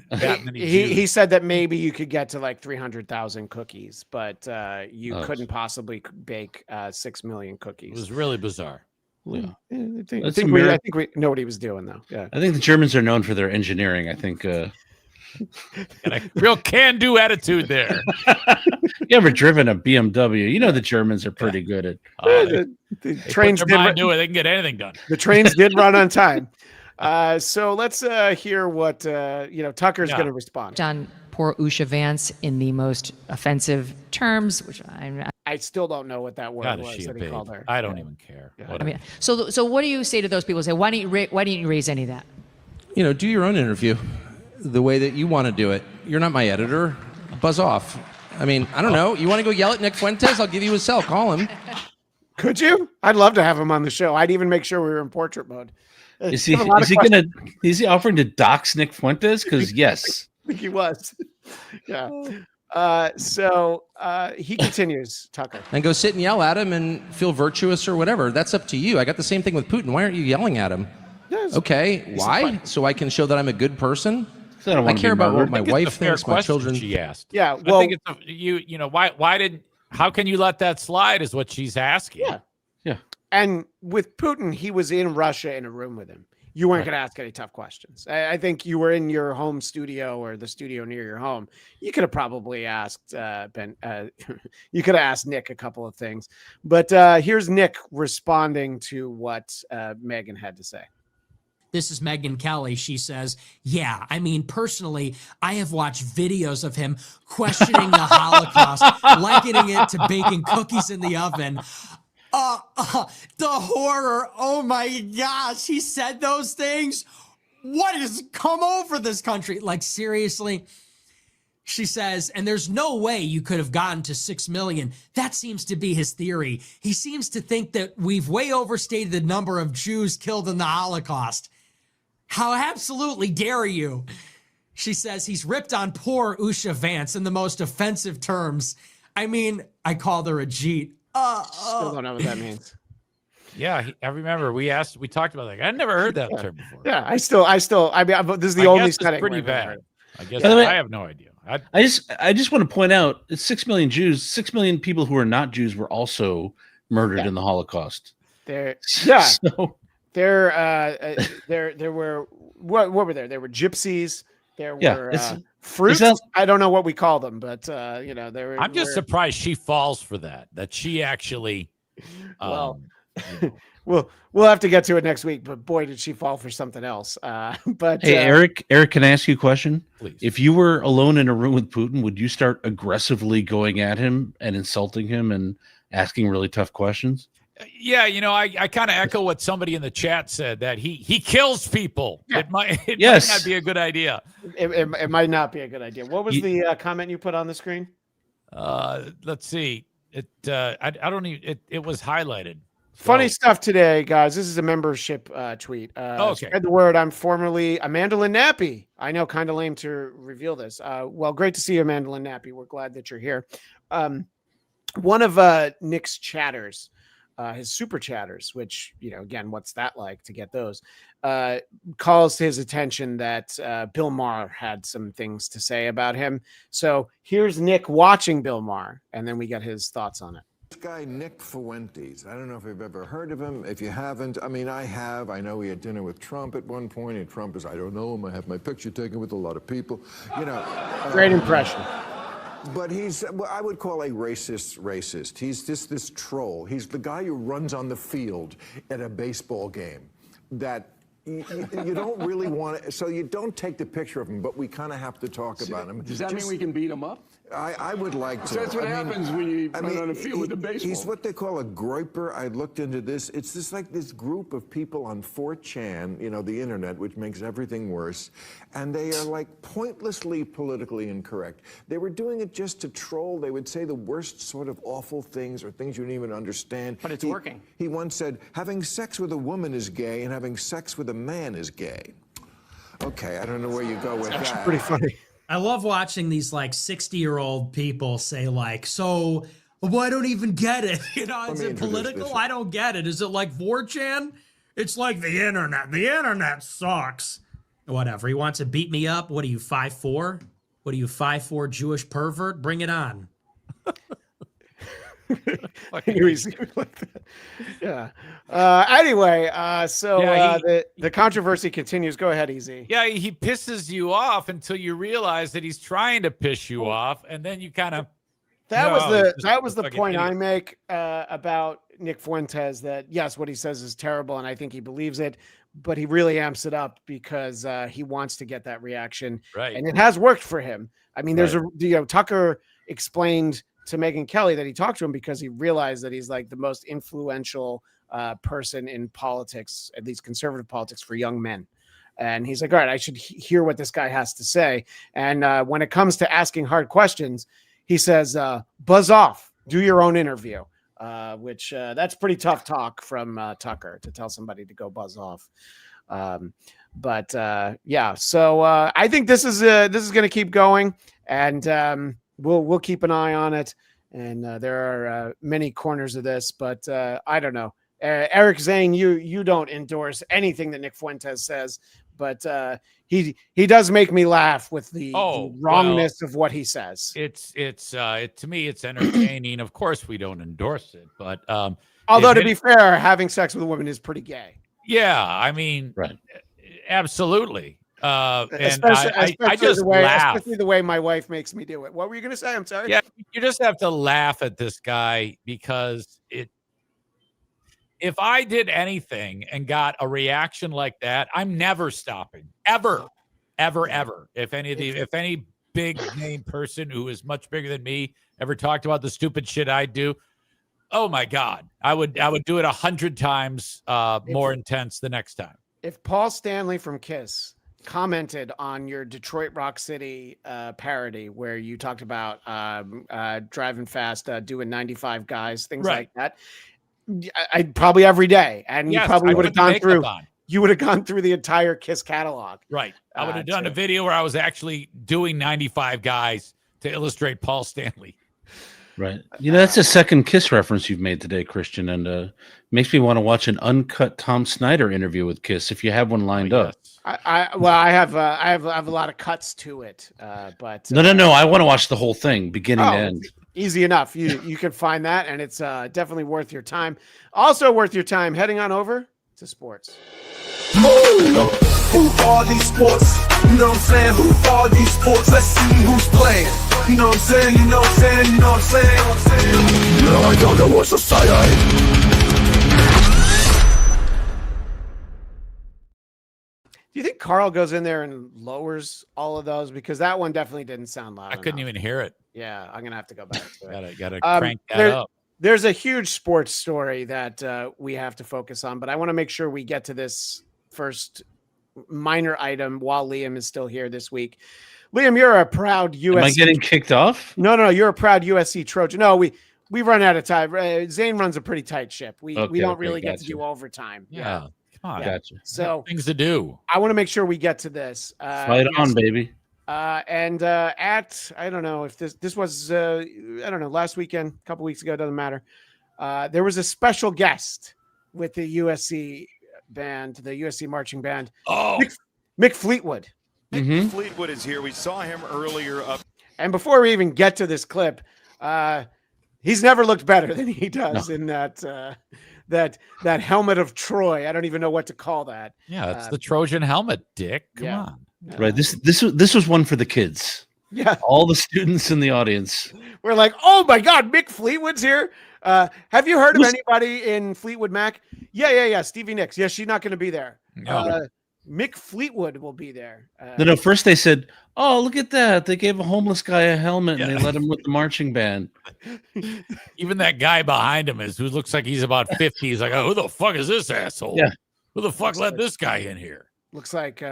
Speaker 9: many Jews.
Speaker 8: He said that maybe you could get to like 300,000 cookies, but you couldn't possibly bake 6 million cookies.
Speaker 9: It was really bizarre.
Speaker 8: Yeah. I think we know what he was doing, though. Yeah.
Speaker 13: I think the Germans are known for their engineering. I think
Speaker 9: and a real can-do attitude there.
Speaker 13: You ever driven a BMW? You know the Germans are pretty good at
Speaker 8: the trains.
Speaker 9: They can get anything done.
Speaker 8: The trains did run on time. So let's hear what Tucker's going to respond.
Speaker 10: On poor Usha Vance in the most offensive terms, which
Speaker 8: I still don't know what that word
Speaker 9: God,
Speaker 8: was that he called her.
Speaker 9: I don't even care.
Speaker 10: Yeah. I mean, so what do you say to those people? Say, why didn't you raise any of that?
Speaker 14: Do your own interview the way that you want to do it. You're not my editor. Buzz off. I mean, I don't know. You want to go yell at Nick Fuentes? I'll give you his cell. Call him.
Speaker 8: Could you? I'd love to have him on the show. I'd even make sure we were in portrait mode.
Speaker 13: Is he offering to dox Nick Fuentes? Because yes,
Speaker 8: I think he was. Yeah. So he continues, Tucker.
Speaker 14: And go sit and yell at him and feel virtuous or whatever. That's up to you. I got the same thing with Putin. Why aren't you yelling at him?
Speaker 8: Yes.
Speaker 14: Okay. Why? So I can show that I'm a good person.
Speaker 13: So I don't
Speaker 14: I
Speaker 13: want to
Speaker 14: care
Speaker 13: be
Speaker 14: about what
Speaker 13: murdered.
Speaker 14: my
Speaker 9: I think
Speaker 14: wife
Speaker 9: it's a fair
Speaker 14: thinks, my
Speaker 9: question
Speaker 14: children.
Speaker 9: she asked.
Speaker 8: Yeah,
Speaker 9: I
Speaker 8: well,
Speaker 9: think it's you know why did how can you let that slide is what she's asking.
Speaker 8: Yeah. And with Putin, he was in Russia in a room with him. You weren't going to ask any tough questions. I think you were in your home studio or the studio near your home. You could have probably asked you could have asked Nick a couple of things. But here's Nick responding to what Megyn had to say.
Speaker 7: This is Megyn Kelly. She says, yeah, I mean, personally, I have watched videos of him questioning the Holocaust, likening it to baking cookies in the oven. The horror. Oh my gosh. He said those things. What has come over this country? Like, seriously. She says, and there's no way you could have gotten to 6 million. That seems to be his theory. He seems to think that we've way overstated the number of Jews killed in the Holocaust. How absolutely dare you? She says he's ripped on poor Usha Vance in the most offensive terms. I mean, I called her a Jeet.
Speaker 8: Still don't know what that means.
Speaker 9: Yeah, I remember we talked about that. I never heard that term before.
Speaker 8: Yeah, I mean, this is the only setting.
Speaker 9: Pretty
Speaker 8: where I've
Speaker 9: bad.
Speaker 8: heard it.
Speaker 9: I guess
Speaker 13: By the way,
Speaker 9: I have no idea.
Speaker 13: I just want to point out it's 6 million Jews. 6 million people who are not Jews were also murdered in the Holocaust.
Speaker 8: There were what were there? There were gypsies. There were fruits. I don't know what we call them, but there were.
Speaker 9: I'm just surprised she falls for that. That she actually.
Speaker 8: We'll have to get to it next week. But boy, did she fall for something else. But
Speaker 13: hey, Eric, can I ask you a question?
Speaker 9: Please.
Speaker 13: If you were alone in a room with Putin, would you start aggressively going at him and insulting him and asking really tough questions?
Speaker 9: Yeah, I kind of echo what somebody in the chat said, that he kills people.
Speaker 8: Yeah.
Speaker 9: It might
Speaker 13: Yes.
Speaker 9: not be a good idea.
Speaker 8: It might not be a good idea. What was the comment you put on the screen?
Speaker 9: Let's see. It was highlighted.
Speaker 8: Funny stuff today, guys. This is a membership tweet.
Speaker 9: Okay.
Speaker 8: Spread the word. I'm formerly Amanda Lynn Nappy. I know, kind of lame to reveal this. Well, great to see you, Amanda Lynn Nappy. We're glad that you're here. One of Nick's chatters, his super chatters, which, again, what's that like to get those, calls to his attention that Bill Maher had some things to say about him. So here's Nick watching Bill Maher, and then we get his thoughts on it.
Speaker 22: This guy, Nick Fuentes, I don't know if you've ever heard of him. If you haven't, I mean, I have. I know he had dinner with Trump at one point, and Trump is, I don't know him. I have my picture taken with a lot of people.
Speaker 8: Great impression.
Speaker 22: But he's, I would call a racist. He's this troll. He's the guy who runs on the field at a baseball game that you don't really want to, so you don't take the picture of him, but we kind of have to talk about him.
Speaker 5: Does that mean we can beat him up?
Speaker 22: I would like to.
Speaker 5: So that's what happens when you run on a field with a baseball.
Speaker 22: He's what they call a groiper. I looked into this. It's just like this group of people on 4chan, the internet, which makes everything worse. And they are like pointlessly politically incorrect. They were doing it just to troll. They would say the worst sort of awful things or things you didn't even understand.
Speaker 8: But it's working.
Speaker 22: He once said, having sex with a woman is gay and having sex with a man is gay. Okay, I don't know where you go with that.
Speaker 8: Actually pretty funny.
Speaker 7: I love watching these 60-year-old people say so, well, I don't even get it. Is it political? I don't get it. Is it like 4chan? It's like the internet. The internet sucks. Whatever. He wants to beat me up. What are you, 5'4"? What are you, 5'4" Jewish pervert? Bring it on.
Speaker 8: Yeah. Anyway, the controversy continues. Go ahead, Easy.
Speaker 9: Yeah, he pisses you off until you realize that he's trying to piss you off, and then you kind of.
Speaker 8: That was the point I make about Nick Fuentes. That yes, what he says is terrible, and I think he believes it, but he really amps it up because he wants to get that reaction,
Speaker 9: right?
Speaker 8: And it has worked for him. I mean, there's Tucker explained to Megyn Kelly that he talked to him because he realized that he's like the most influential person in politics, at least conservative politics, for young men. And he's like, all right, I should hear what this guy has to say. And when it comes to asking hard questions, he says, buzz off, do your own interview, which that's pretty tough talk from Tucker to tell somebody to go buzz off. But so I think this is going to keep going, and we'll keep an eye on it. And there are many corners of this, but I don't know. Eric Zane, you don't endorse anything that Nick Fuentes says, but he does make me laugh with the wrongness of what he says.
Speaker 9: It's to me, it's entertaining. Of course, we don't endorse it, but
Speaker 8: although to be fair, having sex with a woman is pretty gay.
Speaker 9: Yeah, I mean, absolutely.
Speaker 8: Especially
Speaker 9: I just laugh.
Speaker 8: Especially the way my wife makes me do it. What were you going to say? I'm sorry.
Speaker 9: Yeah, you just have to laugh at this guy because if I did anything and got a reaction like that, I'm never stopping. Ever. If any big name person who is much bigger than me ever talked about the stupid shit I do, oh my God, I would do it 100 times more intense the next time.
Speaker 8: If Paul Stanley from Kiss commented on your Detroit Rock City parody where you talked about driving fast, doing 95 guys, things like that, I'd probably every day, and you probably would have gone through. You would have gone through the entire Kiss catalog.
Speaker 9: Right. I would have done a video where I was actually doing 95 guys to illustrate Paul Stanley.
Speaker 13: Right. You know, that's a second Kiss reference you've made today, Christian, and makes me want to watch an uncut Tom Snyder interview with Kiss if you have one lined up.
Speaker 8: I have a lot of cuts to it, but
Speaker 13: No. I want to watch the whole thing, beginning to end.
Speaker 8: Easy enough. You can find that, and it's definitely worth your time. Also worth your time heading on over to sports.
Speaker 11: Who are these sports? You know what I'm saying? Who are these sports? Let's see who's playing. You know what I'm saying? You know what I'm saying? You know what I'm saying? No, I don't know what's society.
Speaker 8: Do you think Carl goes in there and lowers all of those? Because that one definitely didn't sound loud.
Speaker 9: I couldn't even hear it.
Speaker 8: Yeah, I'm gonna have to go back to it.
Speaker 9: Gotta crank that up.
Speaker 8: There's a huge sports story that we have to focus on, but I want to make sure we get to this first minor item while Liam is still here this week. Liam, you're a proud USC.
Speaker 13: Am I getting kicked off?
Speaker 8: No, you're a proud USC Trojan. No, we run out of time. Zane runs a pretty tight ship. We don't really get to do overtime.
Speaker 9: Yeah. Come on.
Speaker 13: Gotcha.
Speaker 8: So
Speaker 9: things to do.
Speaker 8: I want to make sure we get to this.
Speaker 13: Fight on, baby.
Speaker 8: And at, I don't know if this was, I don't know, last weekend, a couple weeks ago, doesn't matter. There was a special guest with the USC band, the USC marching band.
Speaker 12: Oh,
Speaker 8: Mick Fleetwood.
Speaker 12: Mick Fleetwood is here. We saw him earlier up.
Speaker 8: And before we even get to this clip, he's never looked better than he does in that that helmet of Troy. I don't even know what to call that.
Speaker 9: Yeah, it's the Trojan helmet, Dick. Come on.
Speaker 13: Right. This was one for the kids.
Speaker 8: Yeah.
Speaker 13: All the students in the audience.
Speaker 8: We're like, oh my God, Mick Fleetwood's here. Have you heard of anybody in Fleetwood Mac? Yeah. Stevie Nicks. Yeah, she's not going to be there.
Speaker 13: No.
Speaker 8: Mick Fleetwood will be there.
Speaker 13: No. First they said, "Oh, look at that! They gave a homeless guy a helmet and they let him with the marching band."
Speaker 9: Even that guy behind him who looks like he's about 50. He's like, "Oh, who the fuck is this asshole?
Speaker 13: Yeah,
Speaker 9: who the fuck let this guy in here?"
Speaker 8: Looks like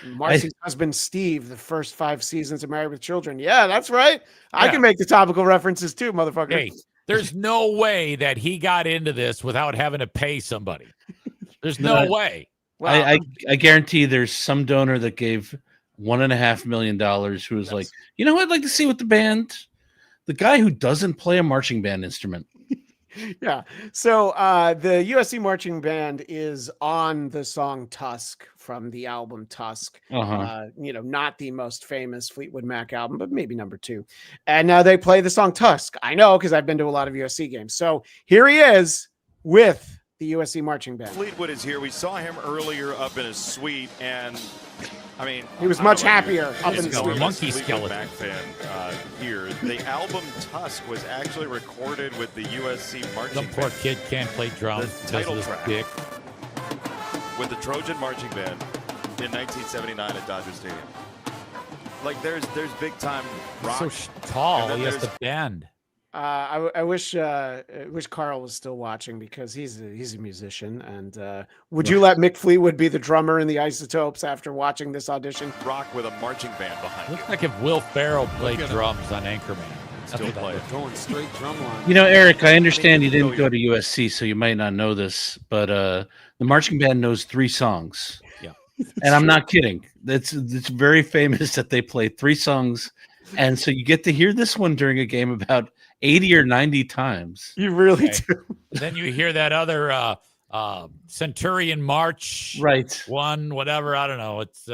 Speaker 8: Marcy's husband Steve, the first 5 seasons of Married with Children. Yeah, that's right. I can make the topical references too, motherfucker.
Speaker 9: Hey, there's no way that he got into this without having to pay somebody. There's no way.
Speaker 13: Well, I guarantee there's some donor that gave $1.5 million who was like, you know what, I'd like to see what the guy who doesn't play a marching band instrument.
Speaker 8: Yeah. So the USC marching band is on the song Tusk from the album Tusk. Not the most famous Fleetwood Mac album, but maybe number 2. And now they play the song Tusk. I know because I've been to a lot of USC games. So here he is with the USC marching band.
Speaker 12: Fleetwood is here. We saw him earlier up in his suite, and I mean,
Speaker 8: he was much happier up in his suite.
Speaker 9: Monkey skeleton.
Speaker 12: Mac fan here. The album Tusk was actually recorded with the USC marching band.
Speaker 9: Some poor kid can't play drums.
Speaker 12: The title track
Speaker 9: dick.
Speaker 12: With the Trojan marching band in 1979 at Dodger Stadium. Like there's big time rock.
Speaker 9: So tall. He has to bend.
Speaker 8: I wish Carl was still watching because he's a musician. And would you let Mick Fleetwood be the drummer in the Isotopes after watching this audition?
Speaker 12: Rock with a marching band behind
Speaker 9: Looks like if Will Ferrell played drums on Anchorman.
Speaker 12: Still play.
Speaker 5: Going straight drum line.
Speaker 13: You know, Eric, I understand you didn't go to USC, so you might not know this, but the marching band knows 3 songs.
Speaker 9: Yeah.
Speaker 13: And I'm not kidding. It's very famous that they play 3 songs. And so you get to hear this one during a game about 80 or 90 times.
Speaker 8: You really do.
Speaker 9: Then you hear that other Centurion March,
Speaker 13: right?
Speaker 9: One, whatever. I don't know. It's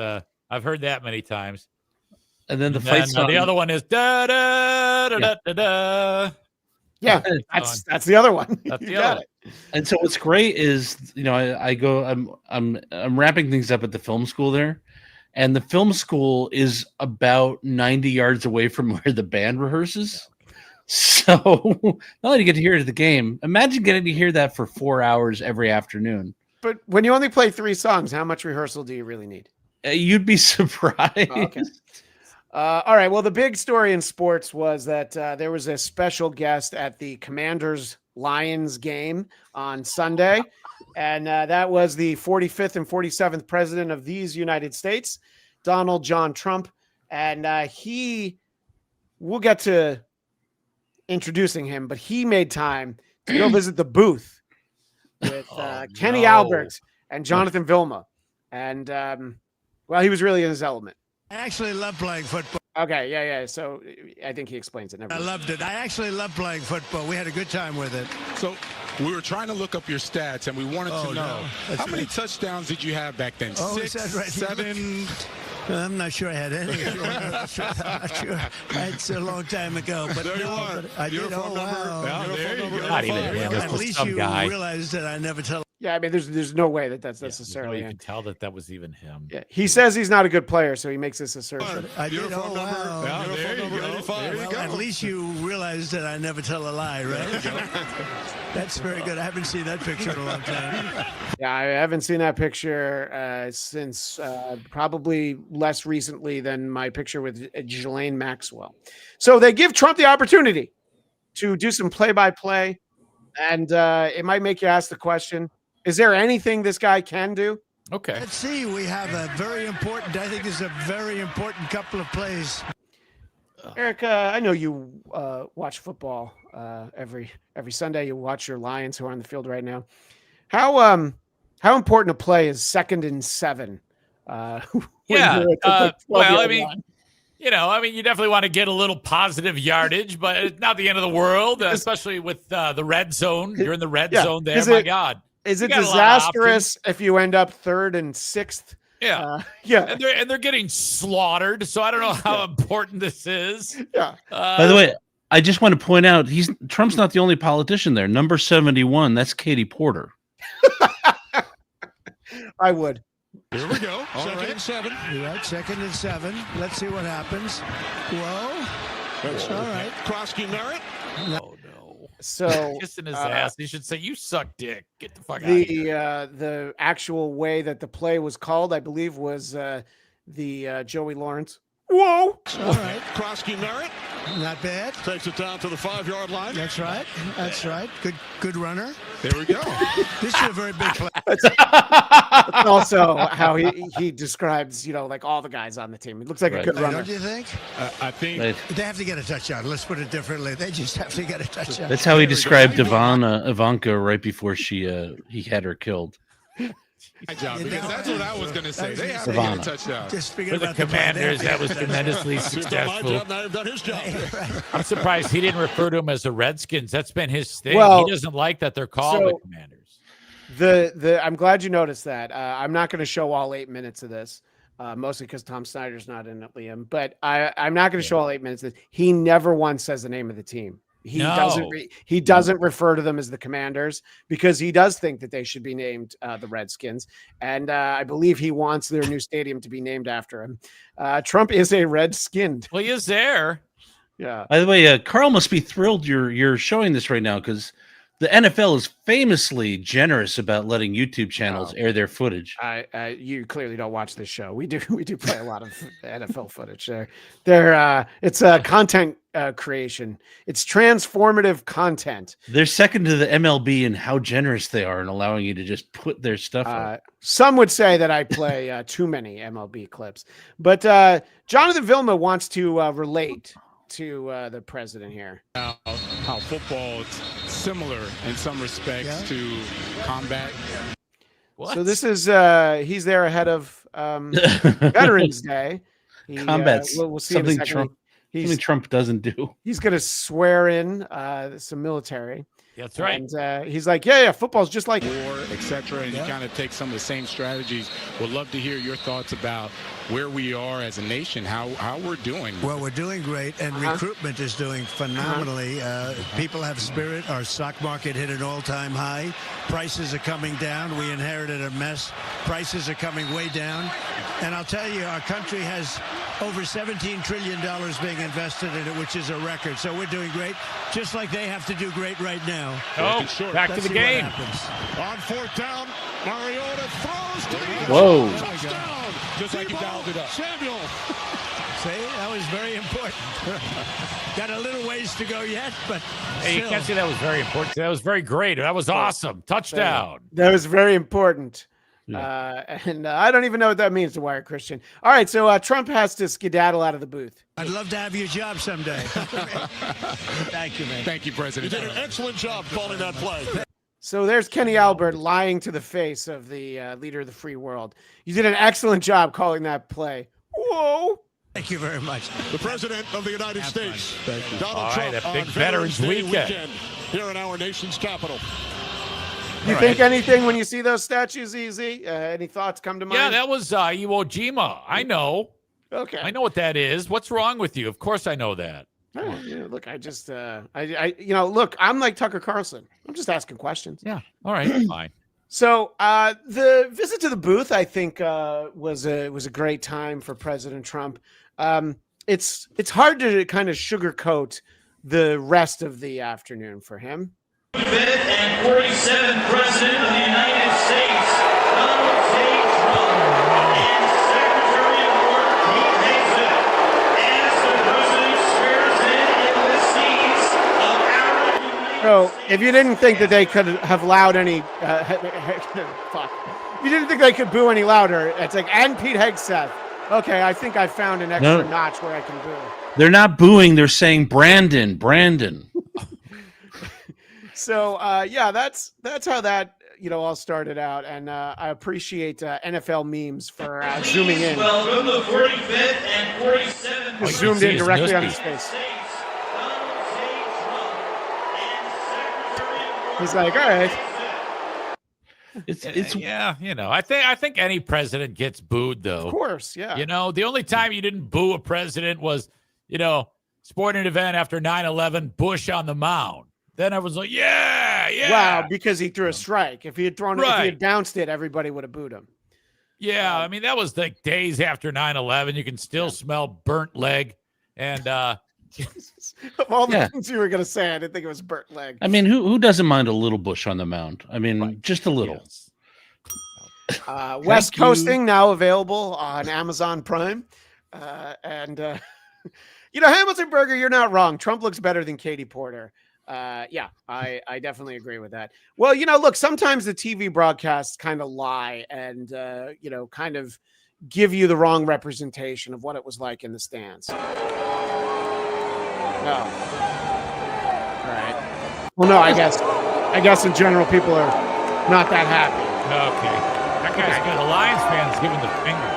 Speaker 9: I've heard that many times.
Speaker 13: And then the fight song.
Speaker 9: The other one is da da da da da da.
Speaker 8: Yeah, that's the other one.
Speaker 9: That's the other one.
Speaker 13: And so what's great is, I'm wrapping things up at the film school there, and the film school is about 90 yards away from where the band rehearses. So not only do you get to hear it at the game, imagine getting to hear that for 4 hours every afternoon.
Speaker 8: But when you only play 3 songs, how much rehearsal do you really need?
Speaker 13: You'd be surprised.
Speaker 8: Oh, okay. All right. Well, the big story in sports was that there was a special guest at the Commanders-Lions game on Sunday, and that was the 45th and 47th president of these United States, Donald John Trump, and we'll get to introducing him, but he made time to go visit the booth with Kenny Albert and Jonathan Vilma, and well, he was really in his element.
Speaker 15: I actually love playing football.
Speaker 8: Okay, yeah. So I think he explains it.
Speaker 15: I loved it. I actually love playing football. We had a good time with it.
Speaker 16: So we were trying to look up your stats, and we wanted to know how many touchdowns did you have back then? 6, 7?
Speaker 15: I'm not sure I had any. I'm not sure. It's a long time ago. But
Speaker 16: there you are.
Speaker 15: But I did. Oh, wow.
Speaker 16: There you go.
Speaker 9: Not even him.
Speaker 15: At least you realize that I never tell.
Speaker 8: Yeah, I mean, there's no way that's necessarily
Speaker 9: you can tell that was even him.
Speaker 8: Yeah, he says he's not a good player, so he makes this assertion.
Speaker 15: I did. Oh, wow.
Speaker 16: Yeah, there you go.
Speaker 15: Well, at least you realize that I never tell a lie, right? That's very good. I haven't seen that picture in a long time.
Speaker 8: Yeah, I haven't seen that picture since probably less recently than my picture with Ghislaine Maxwell. So they give Trump the opportunity to do some play-by-play, and it might make you ask the question, is there anything this guy can do?
Speaker 9: Okay.
Speaker 15: Let's see. We have I think this is a very important couple of plays.
Speaker 8: Eric, I know you watch football every Sunday. You watch your Lions who are on the field right now. How important a play is 2nd and 7?
Speaker 9: Yeah. Well, I mean, you definitely want to get a little positive yardage, but it's not the end of the world, especially with the red zone. You're in the red zone there. My God.
Speaker 8: Is it disastrous if you end up 3rd and 6th?
Speaker 9: Yeah.
Speaker 8: Yeah.
Speaker 9: And they're getting slaughtered. So I don't know how important this is.
Speaker 8: Yeah.
Speaker 13: By the way, I just want to point out Trump's not the only politician there. Number 71, that's Katie Porter.
Speaker 8: I would.
Speaker 16: Here we go. 2nd and 7.
Speaker 15: You're right. 2nd and 7. Let's see what happens. Whoa. That's all right.
Speaker 16: Krosky Merritt.
Speaker 9: Oh, no.
Speaker 8: So
Speaker 9: kissing his ass. He should say, "You suck dick. Get the fuck out of here."
Speaker 8: The actual way that the play was called, I believe, was the Joey Lawrence. Whoa!
Speaker 15: All right.
Speaker 16: Krosky Merritt.
Speaker 15: Not bad.
Speaker 16: Takes it down to the 5-yard line.
Speaker 15: That's right. That's right. Good runner.
Speaker 16: There we go.
Speaker 15: This is a very big play.
Speaker 8: That's also how he describes, like all the guys on the team. It looks like a good runner.
Speaker 15: Don't you think?
Speaker 16: I think
Speaker 15: they have to get a touchdown. Let's put it differently. They just have to get a touchdown.
Speaker 13: That's how he described Ivanka right before he had her killed.
Speaker 16: Job, because that's what I was going to say. They have to get a touchdown.
Speaker 15: Just
Speaker 9: For the Commanders, that was tremendously successful.
Speaker 16: Now you've done his job.
Speaker 9: I'm surprised he didn't refer to him as the Redskins. That's been his thing.
Speaker 8: Well,
Speaker 9: he doesn't like that they're called the Commanders.
Speaker 8: I'm glad you noticed that. I'm not going to show all 8 minutes of this, mostly because Tom Snyder's not in it, Liam. But I'm not going to show all 8 minutes of this. He never once says the name of the team. He doesn't refer to them as the Commanders because he does think that they should be named the Redskins. And I believe he wants their new stadium to be named after him. Trump is a Redskin.
Speaker 9: Well, he is there.
Speaker 8: Yeah.
Speaker 13: By the way, Carl must be thrilled you're showing this right now because the NFL is famously generous about letting YouTube channels air their footage.
Speaker 8: You clearly don't watch this show. We do play a lot of NFL footage. It's a content creation. It's transformative content.
Speaker 13: They're second to the MLB in how generous they are in allowing you to just put their stuff up.
Speaker 8: Some would say that I play too many MLB clips, but Jonathan Vilma wants to relate to the president here.
Speaker 16: How football is similar in some respects to combat.
Speaker 9: What?
Speaker 8: So this is he's there ahead of Veterans Day.
Speaker 13: Combat's
Speaker 8: we'll see
Speaker 13: something
Speaker 8: in a second.
Speaker 13: Something Trump doesn't do.
Speaker 8: He's going to swear in some military.
Speaker 9: That's right.
Speaker 8: And he's like, yeah, football's just like
Speaker 16: war, etc. And you kind of take some of the same strategies. Would love to hear your thoughts about where we are as a nation, how we're doing.
Speaker 15: Well, we're doing great, and recruitment is doing phenomenally. People have spirit. Our stock market hit an all-time high. Prices are coming down. We inherited a mess. Prices are coming way down. And I'll tell you, our country has over $17 trillion being invested in it, which is a record. So we're doing great, just like they have to do great right now.
Speaker 9: Oh, back to the game.
Speaker 16: On fourth down, Mariota throws to the
Speaker 13: Whoa.
Speaker 16: touchdown. Just like he dialed it up. Samuel.
Speaker 15: See, that was very important. Got a little ways to go yet, but
Speaker 9: Hey, you can't say that was very important. That was very great. That was awesome. Touchdown.
Speaker 8: That was very important. And I don't even know what that means to Wire Christian. All right, so Trump has to skedaddle out of the booth.
Speaker 15: I'd love to have your job someday. Thank you, man.
Speaker 16: Thank you, President.
Speaker 12: You did an excellent job calling that play.
Speaker 8: So there's Kenny Albert lying to the face of the leader of the free world. You did an excellent job calling that play. Whoa.
Speaker 15: Thank you very much.
Speaker 12: The President of the United States, Donald
Speaker 9: All right,
Speaker 12: Trump,
Speaker 9: a big
Speaker 12: on
Speaker 9: Veterans
Speaker 12: Day
Speaker 9: Weekend.
Speaker 12: here in our nation's capital.
Speaker 8: You think anything when you see those statues, Easy? Any thoughts come to mind?
Speaker 9: Yeah, that was Iwo Jima. I know.
Speaker 8: Okay.
Speaker 9: I know what that is. What's wrong with you? Of course I know that.
Speaker 8: Oh, yeah, look, I just, look, I'm like Tucker Carlson. I'm just asking questions.
Speaker 9: Yeah. All right. Fine.
Speaker 8: So the visit to the booth, I think, was a great time for President Trump. It's hard to kind of sugarcoat the rest of the afternoon for him.
Speaker 17: 5th and 47th President of the United States, Donald J. Trump, and Secretary of War Pete Hegseth, as the President swears in the seats of our United
Speaker 8: So, if you didn't think that they could have allowed any, fuck. If you didn't think they could boo any louder, it's like, and Pete Hegseth. Okay, I think I found an extra notch where I can boo.
Speaker 13: They're not booing. They're saying Brandon.
Speaker 8: So that's how that all started out, and I appreciate NFL memes for zooming in.
Speaker 17: Welcome the 45th and 47th.
Speaker 8: Zoomed in directly on his face. He's like, all right.
Speaker 13: It's
Speaker 9: yeah, I think any president gets booed though.
Speaker 8: Of course, yeah.
Speaker 9: The only time you didn't boo a president was, sporting event after 9/11, Bush on the mound. Then I was like, yeah.
Speaker 8: Wow, because he threw a strike. If he had thrown it, if he had bounced it, everybody would have booed him.
Speaker 9: Yeah, I mean, that was like days after 9/11. You can still smell burnt leg. And
Speaker 8: of all the things you were going to say, I didn't think it was burnt leg.
Speaker 13: I mean, who doesn't mind a little Bush on the mound? I mean, just a little.
Speaker 8: Yes. West Coasting now available on Amazon Prime. Hamilton Burger, you're not wrong. Trump looks better than Katie Porter. I definitely agree with that. Well, look, sometimes the TV broadcasts kind of lie and, kind of give you the wrong representation of what it was like in the stands. No. All right. Well, no, I guess in general, people are not that happy.
Speaker 9: Okay. That guy's good. The Lions fans giving the finger.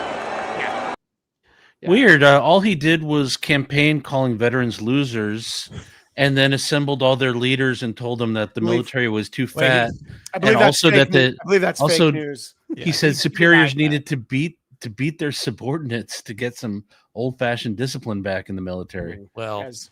Speaker 13: Yeah. Weird. All he did was campaign calling veterans losers, and then assembled all their leaders and told them that the military was too fat.
Speaker 8: I believe that's fake news.
Speaker 13: He said superiors needed to beat their subordinates to get some old-fashioned discipline back in the military.
Speaker 9: Well,
Speaker 8: as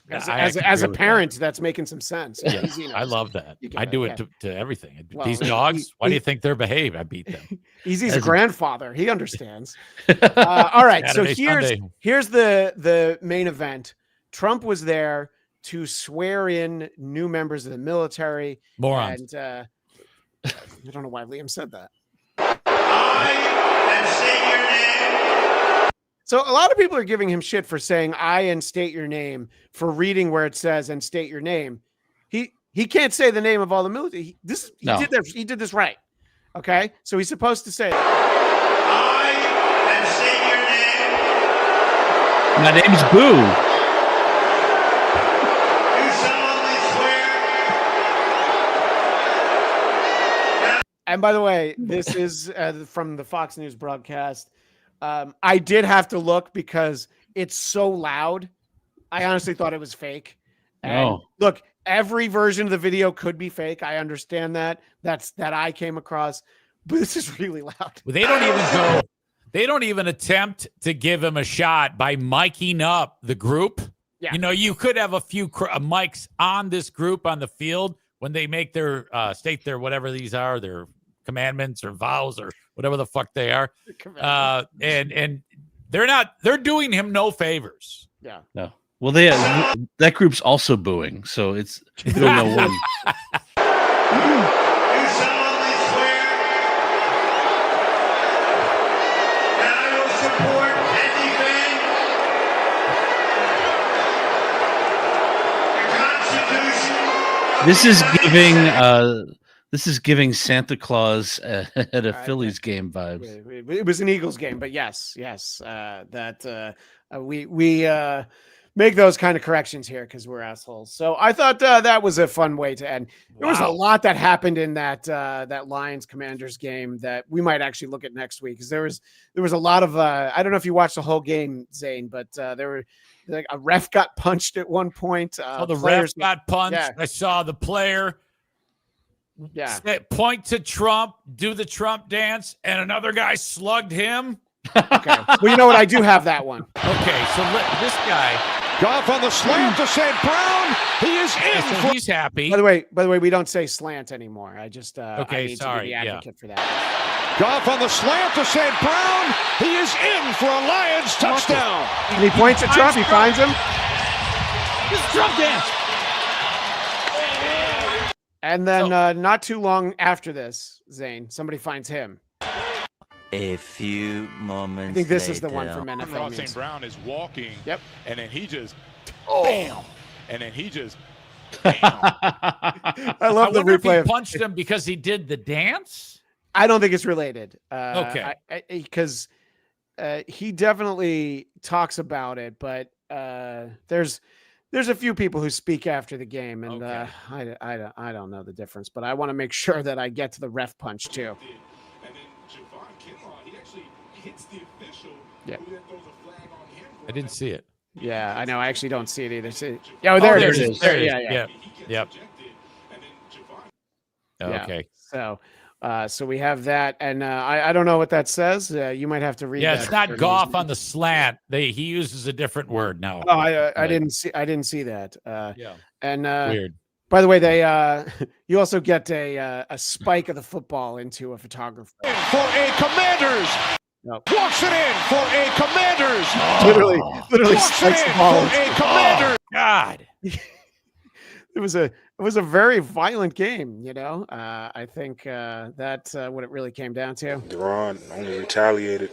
Speaker 8: a parent, that's making some sense.
Speaker 9: Yeah, I love that. I do it to everything. Well, these dogs, why do you think they're behaved? I beat them.
Speaker 8: He's a grandfather. He understands. All right,
Speaker 9: Saturday,
Speaker 8: so here's the main event. Trump was there to swear in new members of the military.
Speaker 9: Morons.
Speaker 8: And I don't know why Liam said that. So a lot of people are giving him shit for saying "I" and state your name, for reading where it says "and state your name." He can't say the name of all the military. He did this right. Okay, so he's supposed to say
Speaker 17: I and state your name.
Speaker 13: My name's Boo.
Speaker 8: And by the way, this is from the Fox News broadcast. I did have to look because it's so loud I honestly thought it was fake. And
Speaker 13: Oh.
Speaker 8: look, every version of the video could be fake. I understand that. That I came across, but this is really loud.
Speaker 9: They don't even go. They don't even attempt to give him a shot by miking up the group.
Speaker 8: Yeah.
Speaker 9: You know, you could have a few mics on this group on the field when they make their state their whatever these are, their commandments or vows or whatever the fuck they are. And they're doing him no favors.
Speaker 8: Yeah.
Speaker 13: No. Well, that group's also booing, so it's we don't know when.
Speaker 17: You solemnly swear that I will support and defend the Constitution.
Speaker 13: This is giving Santa Claus at a Phillies game vibes.
Speaker 8: It was an Eagles game, but yes, we make those kind of corrections here because we're assholes. So I thought that was a fun way to end. There was a lot that happened in that Lions Commanders game that we might actually look at next week because there was a lot of I don't know if you watched the whole game, Zane, but there were like a ref got punched at one point.
Speaker 9: The ref got punched.
Speaker 8: Yeah.
Speaker 9: I saw the player point to Trump, do the Trump dance, and another guy slugged him.
Speaker 8: Okay. Well, you know what? I do have that one.
Speaker 9: Okay, so this guy.
Speaker 5: Goff on the slant to St. Brown. He is in.
Speaker 9: So he's happy.
Speaker 8: By the way, we don't say slant anymore. I just I need to be the advocate for that.
Speaker 5: Goff on the slant to St. Brown. He is in for a Lions touchdown.
Speaker 8: And he points at Trump. He finds him.
Speaker 9: This is Trump dance.
Speaker 8: And then not too long after this, Zane, somebody finds him.
Speaker 2: A few moments
Speaker 8: I think this is the one from NFL.
Speaker 16: St. Brown is walking.
Speaker 8: Yep.
Speaker 16: And then he just bam. And then he just bam.
Speaker 8: I love the replay.
Speaker 9: If he punched him because he did the dance.
Speaker 8: I don't think it's related.
Speaker 9: Okay.
Speaker 8: Because he definitely talks about it, but there's a few people who speak after the game, and I don't know the difference, but I want to make sure that I get to the ref punch too. Yeah.
Speaker 9: I didn't see it.
Speaker 8: Yeah, I know. I actually don't see it either. Oh, there it is.
Speaker 9: There it is.
Speaker 8: Yeah.
Speaker 9: Yep. Okay.
Speaker 8: So we have that, and I don't know what that says. You might have to read.
Speaker 9: Yeah,
Speaker 8: that
Speaker 9: it's not Goff on the slant. He uses a different word now.
Speaker 8: Oh, I didn't see that.
Speaker 9: Yeah.
Speaker 8: And
Speaker 9: weird.
Speaker 8: By the way, you also get a spike of the football into a photographer.
Speaker 5: For a Commanders.
Speaker 8: Nope.
Speaker 5: Walks it in for a Commanders.
Speaker 8: Literally
Speaker 5: Walks
Speaker 8: spikes
Speaker 5: it
Speaker 8: the
Speaker 5: in
Speaker 8: ball.
Speaker 5: for a Commanders.
Speaker 9: God.
Speaker 8: It was a very violent game, you know. I think that's what it really came down to.
Speaker 18: Deron only retaliated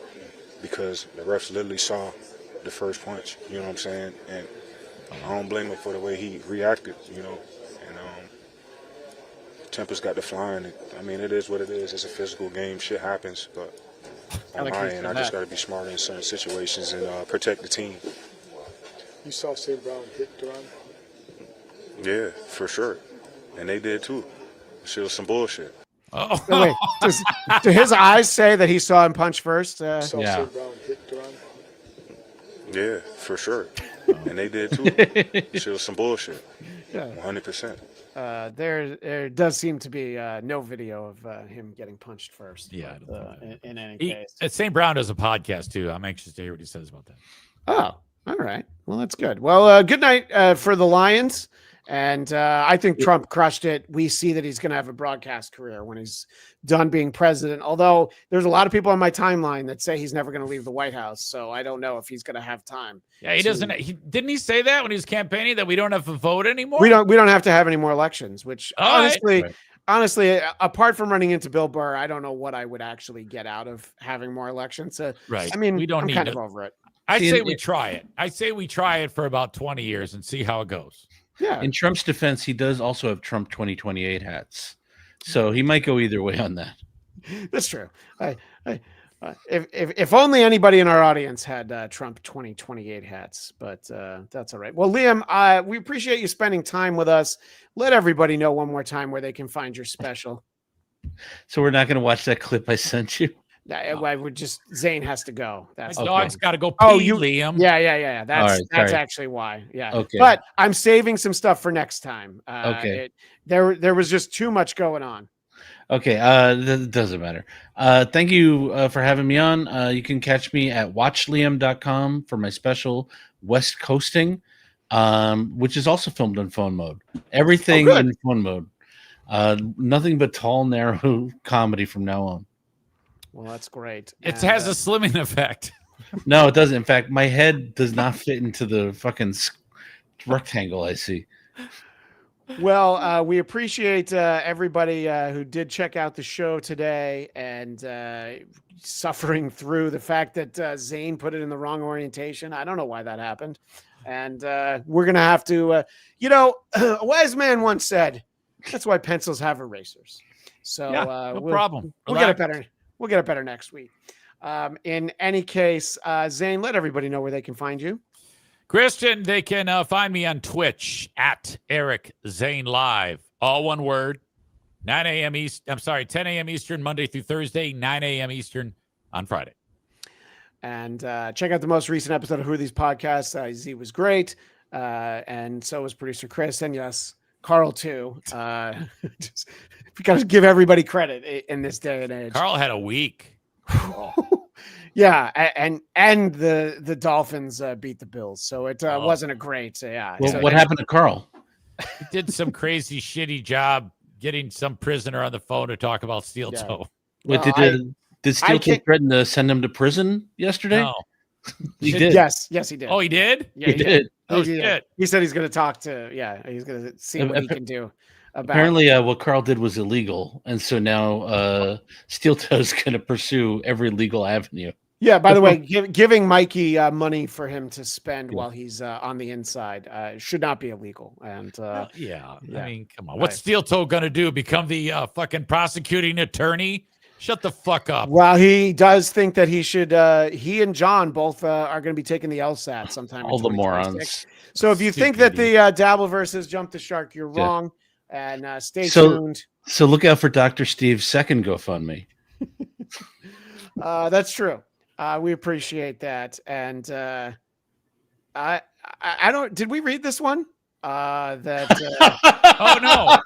Speaker 18: because the refs literally saw the first punch. You know what I'm saying? And I don't blame him for the way he reacted. You know, and tempers got to flying. I mean, it is what it is. It's a physical game. Shit happens, but on my end, I just got to be smarter in certain situations and protect the team.
Speaker 23: You saw St. Brown hit Duran?
Speaker 18: Yeah, for sure. And they did too. Shit was some bullshit.
Speaker 9: Oh.
Speaker 8: Wait, do his eyes say that he saw him punch first?
Speaker 23: You saw St. Brown hit Duran?
Speaker 18: Yeah, for sure. And they did too. Shit was some bullshit.
Speaker 8: Yeah.
Speaker 18: 100%.
Speaker 8: There does seem to be no video of him getting punched first.
Speaker 9: Yeah.
Speaker 8: But, in any case.
Speaker 9: St. Brown does a podcast too. I'm anxious to hear what he says about that.
Speaker 8: Oh, all right. Well, that's good. Well, good night for the Lions. And I think Trump crushed it. We see that he's going to have a broadcast career when he's done being president. Although there's a lot of people on my timeline that say he's never going to leave the White House. So I don't know if he's going to have time.
Speaker 9: Yeah, he doesn't. Didn't he say that when he was campaigning that we don't have to vote anymore?
Speaker 8: We don't have to have any more elections, which honestly, apart from running into Bill Burr, I don't know what I would actually get out of having more elections.
Speaker 9: Right.
Speaker 8: I mean,
Speaker 9: we don't
Speaker 8: I'm
Speaker 9: need
Speaker 8: kind
Speaker 9: to,
Speaker 8: of over it.
Speaker 9: I say we try it. I say we try it for about 20 years and see how it goes.
Speaker 8: Yeah.
Speaker 13: In Trump's defense, he does also have Trump 2028 hats, so he might go either way on that.
Speaker 8: That's true. If only anybody in our audience had Trump 2028 hats, but that's all right. Well, Liam, we appreciate you spending time with us. Let everybody know one more time where they can find your special.
Speaker 13: So we're not going to watch that clip I sent you.
Speaker 8: I would just Zane has to go. That's
Speaker 9: My dog's got to go pee, Liam.
Speaker 8: Yeah. That's
Speaker 13: sorry.
Speaker 8: actually why. Yeah.
Speaker 13: Okay.
Speaker 8: But I'm saving some stuff for next time.
Speaker 13: Okay.
Speaker 8: There was just too much going on.
Speaker 13: Okay, that doesn't matter. Thank you for having me on. You can catch me at watchliam.com for my special West Coasting, which is also filmed in phone mode. Everything in phone mode. Nothing but tall, narrow comedy from now on.
Speaker 8: Well, that's great.
Speaker 9: It has a slimming effect.
Speaker 13: No, it doesn't. In fact, my head does not fit into the fucking rectangle I see.
Speaker 8: Well, we appreciate everybody who did check out the show today and suffering through the fact that Zane put it in the wrong orientation. I don't know why that happened. And we're going to have to, a wise man once said, that's why pencils have erasers. So
Speaker 9: no problem.
Speaker 8: We'll get it better. We'll get it better next week. In any case, Zane, let everybody know where they can find you.
Speaker 9: Christian, they can find me on Twitch at Eric Zane Live. All one word. 10 a.m. Eastern, Monday through Thursday, 9 a.m. Eastern on Friday.
Speaker 8: And check out the most recent episode of Who Are These Podcasts. Z was great. And so was producer Chris. And yes, Carl too. We got to give everybody credit in this day and age.
Speaker 9: Carl had a week.
Speaker 8: Yeah, and the Dolphins beat the Bills, so it wasn't a great.
Speaker 13: Well, what happened to Carl?
Speaker 9: He did some crazy, shitty job getting some prisoner on the phone to talk about steel toe.
Speaker 13: Wait, did Steel Toe threaten to send him to prison yesterday?
Speaker 9: No.
Speaker 13: He did.
Speaker 8: Yes, he did.
Speaker 9: Oh, he did?
Speaker 8: Yeah,
Speaker 13: he did.
Speaker 9: Oh, shit.
Speaker 8: He said he's going to talk to. Yeah, he's going to see what he can do.
Speaker 13: Apparently, what Carl did was illegal, and so now Steel Toe's going to pursue every legal avenue.
Speaker 8: Yeah. By the way, giving Mikey money for him to spend while he's on the inside should not be illegal. And
Speaker 9: I mean, come on, what's Steel Toe going to do? Become the fucking prosecuting attorney? Shut the fuck up.
Speaker 8: Well, he does think that he should. He and John both are going to be taking the LSAT sometime.
Speaker 13: All the morons.
Speaker 8: So if you think that the Dabbleverse has jumped the shark, you're wrong. And stay tuned.
Speaker 13: So look out for Dr. Steve's second GoFundMe.
Speaker 8: That's true. We appreciate that. And I don't. Did we read this one? Oh
Speaker 9: no,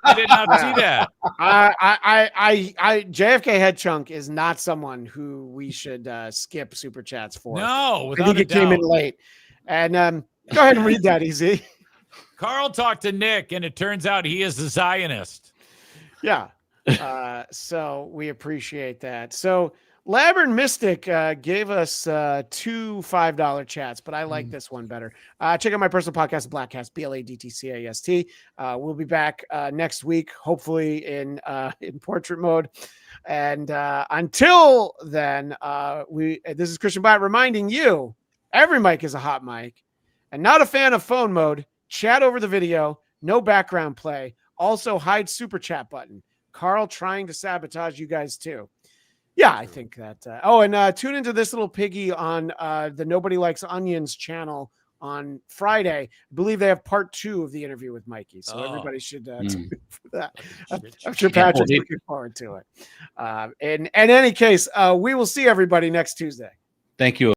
Speaker 9: I did not see that.
Speaker 8: JFK Head Chunk is not someone who we should skip super chats for.
Speaker 9: No,
Speaker 8: I think it came in late. And go ahead and read that, Easy.
Speaker 9: Carl talked to Nick, and it turns out he is a Zionist.
Speaker 8: Yeah. So we appreciate that. So Labyrinth Mystic gave us 2 $5 chats, but I like this one better. Check out my personal podcast, Blackcast, BLADTCAST. We'll be back next week, hopefully in portrait mode. And until then, this is Christian Bladt reminding you, every mic is a hot mic, and not a fan of phone mode. Chat over the video, no background play. Also, hide super chat button. Carl trying to sabotage you guys too. Yeah, I think that. And tune into this little piggy on the Nobody Likes Onions channel on Friday. I believe they have part 2 of the interview with Mikey, so everybody should tune in for that. I'm sure Patrick's looking forward to it. In any case, we will see everybody next Tuesday.
Speaker 13: Thank you.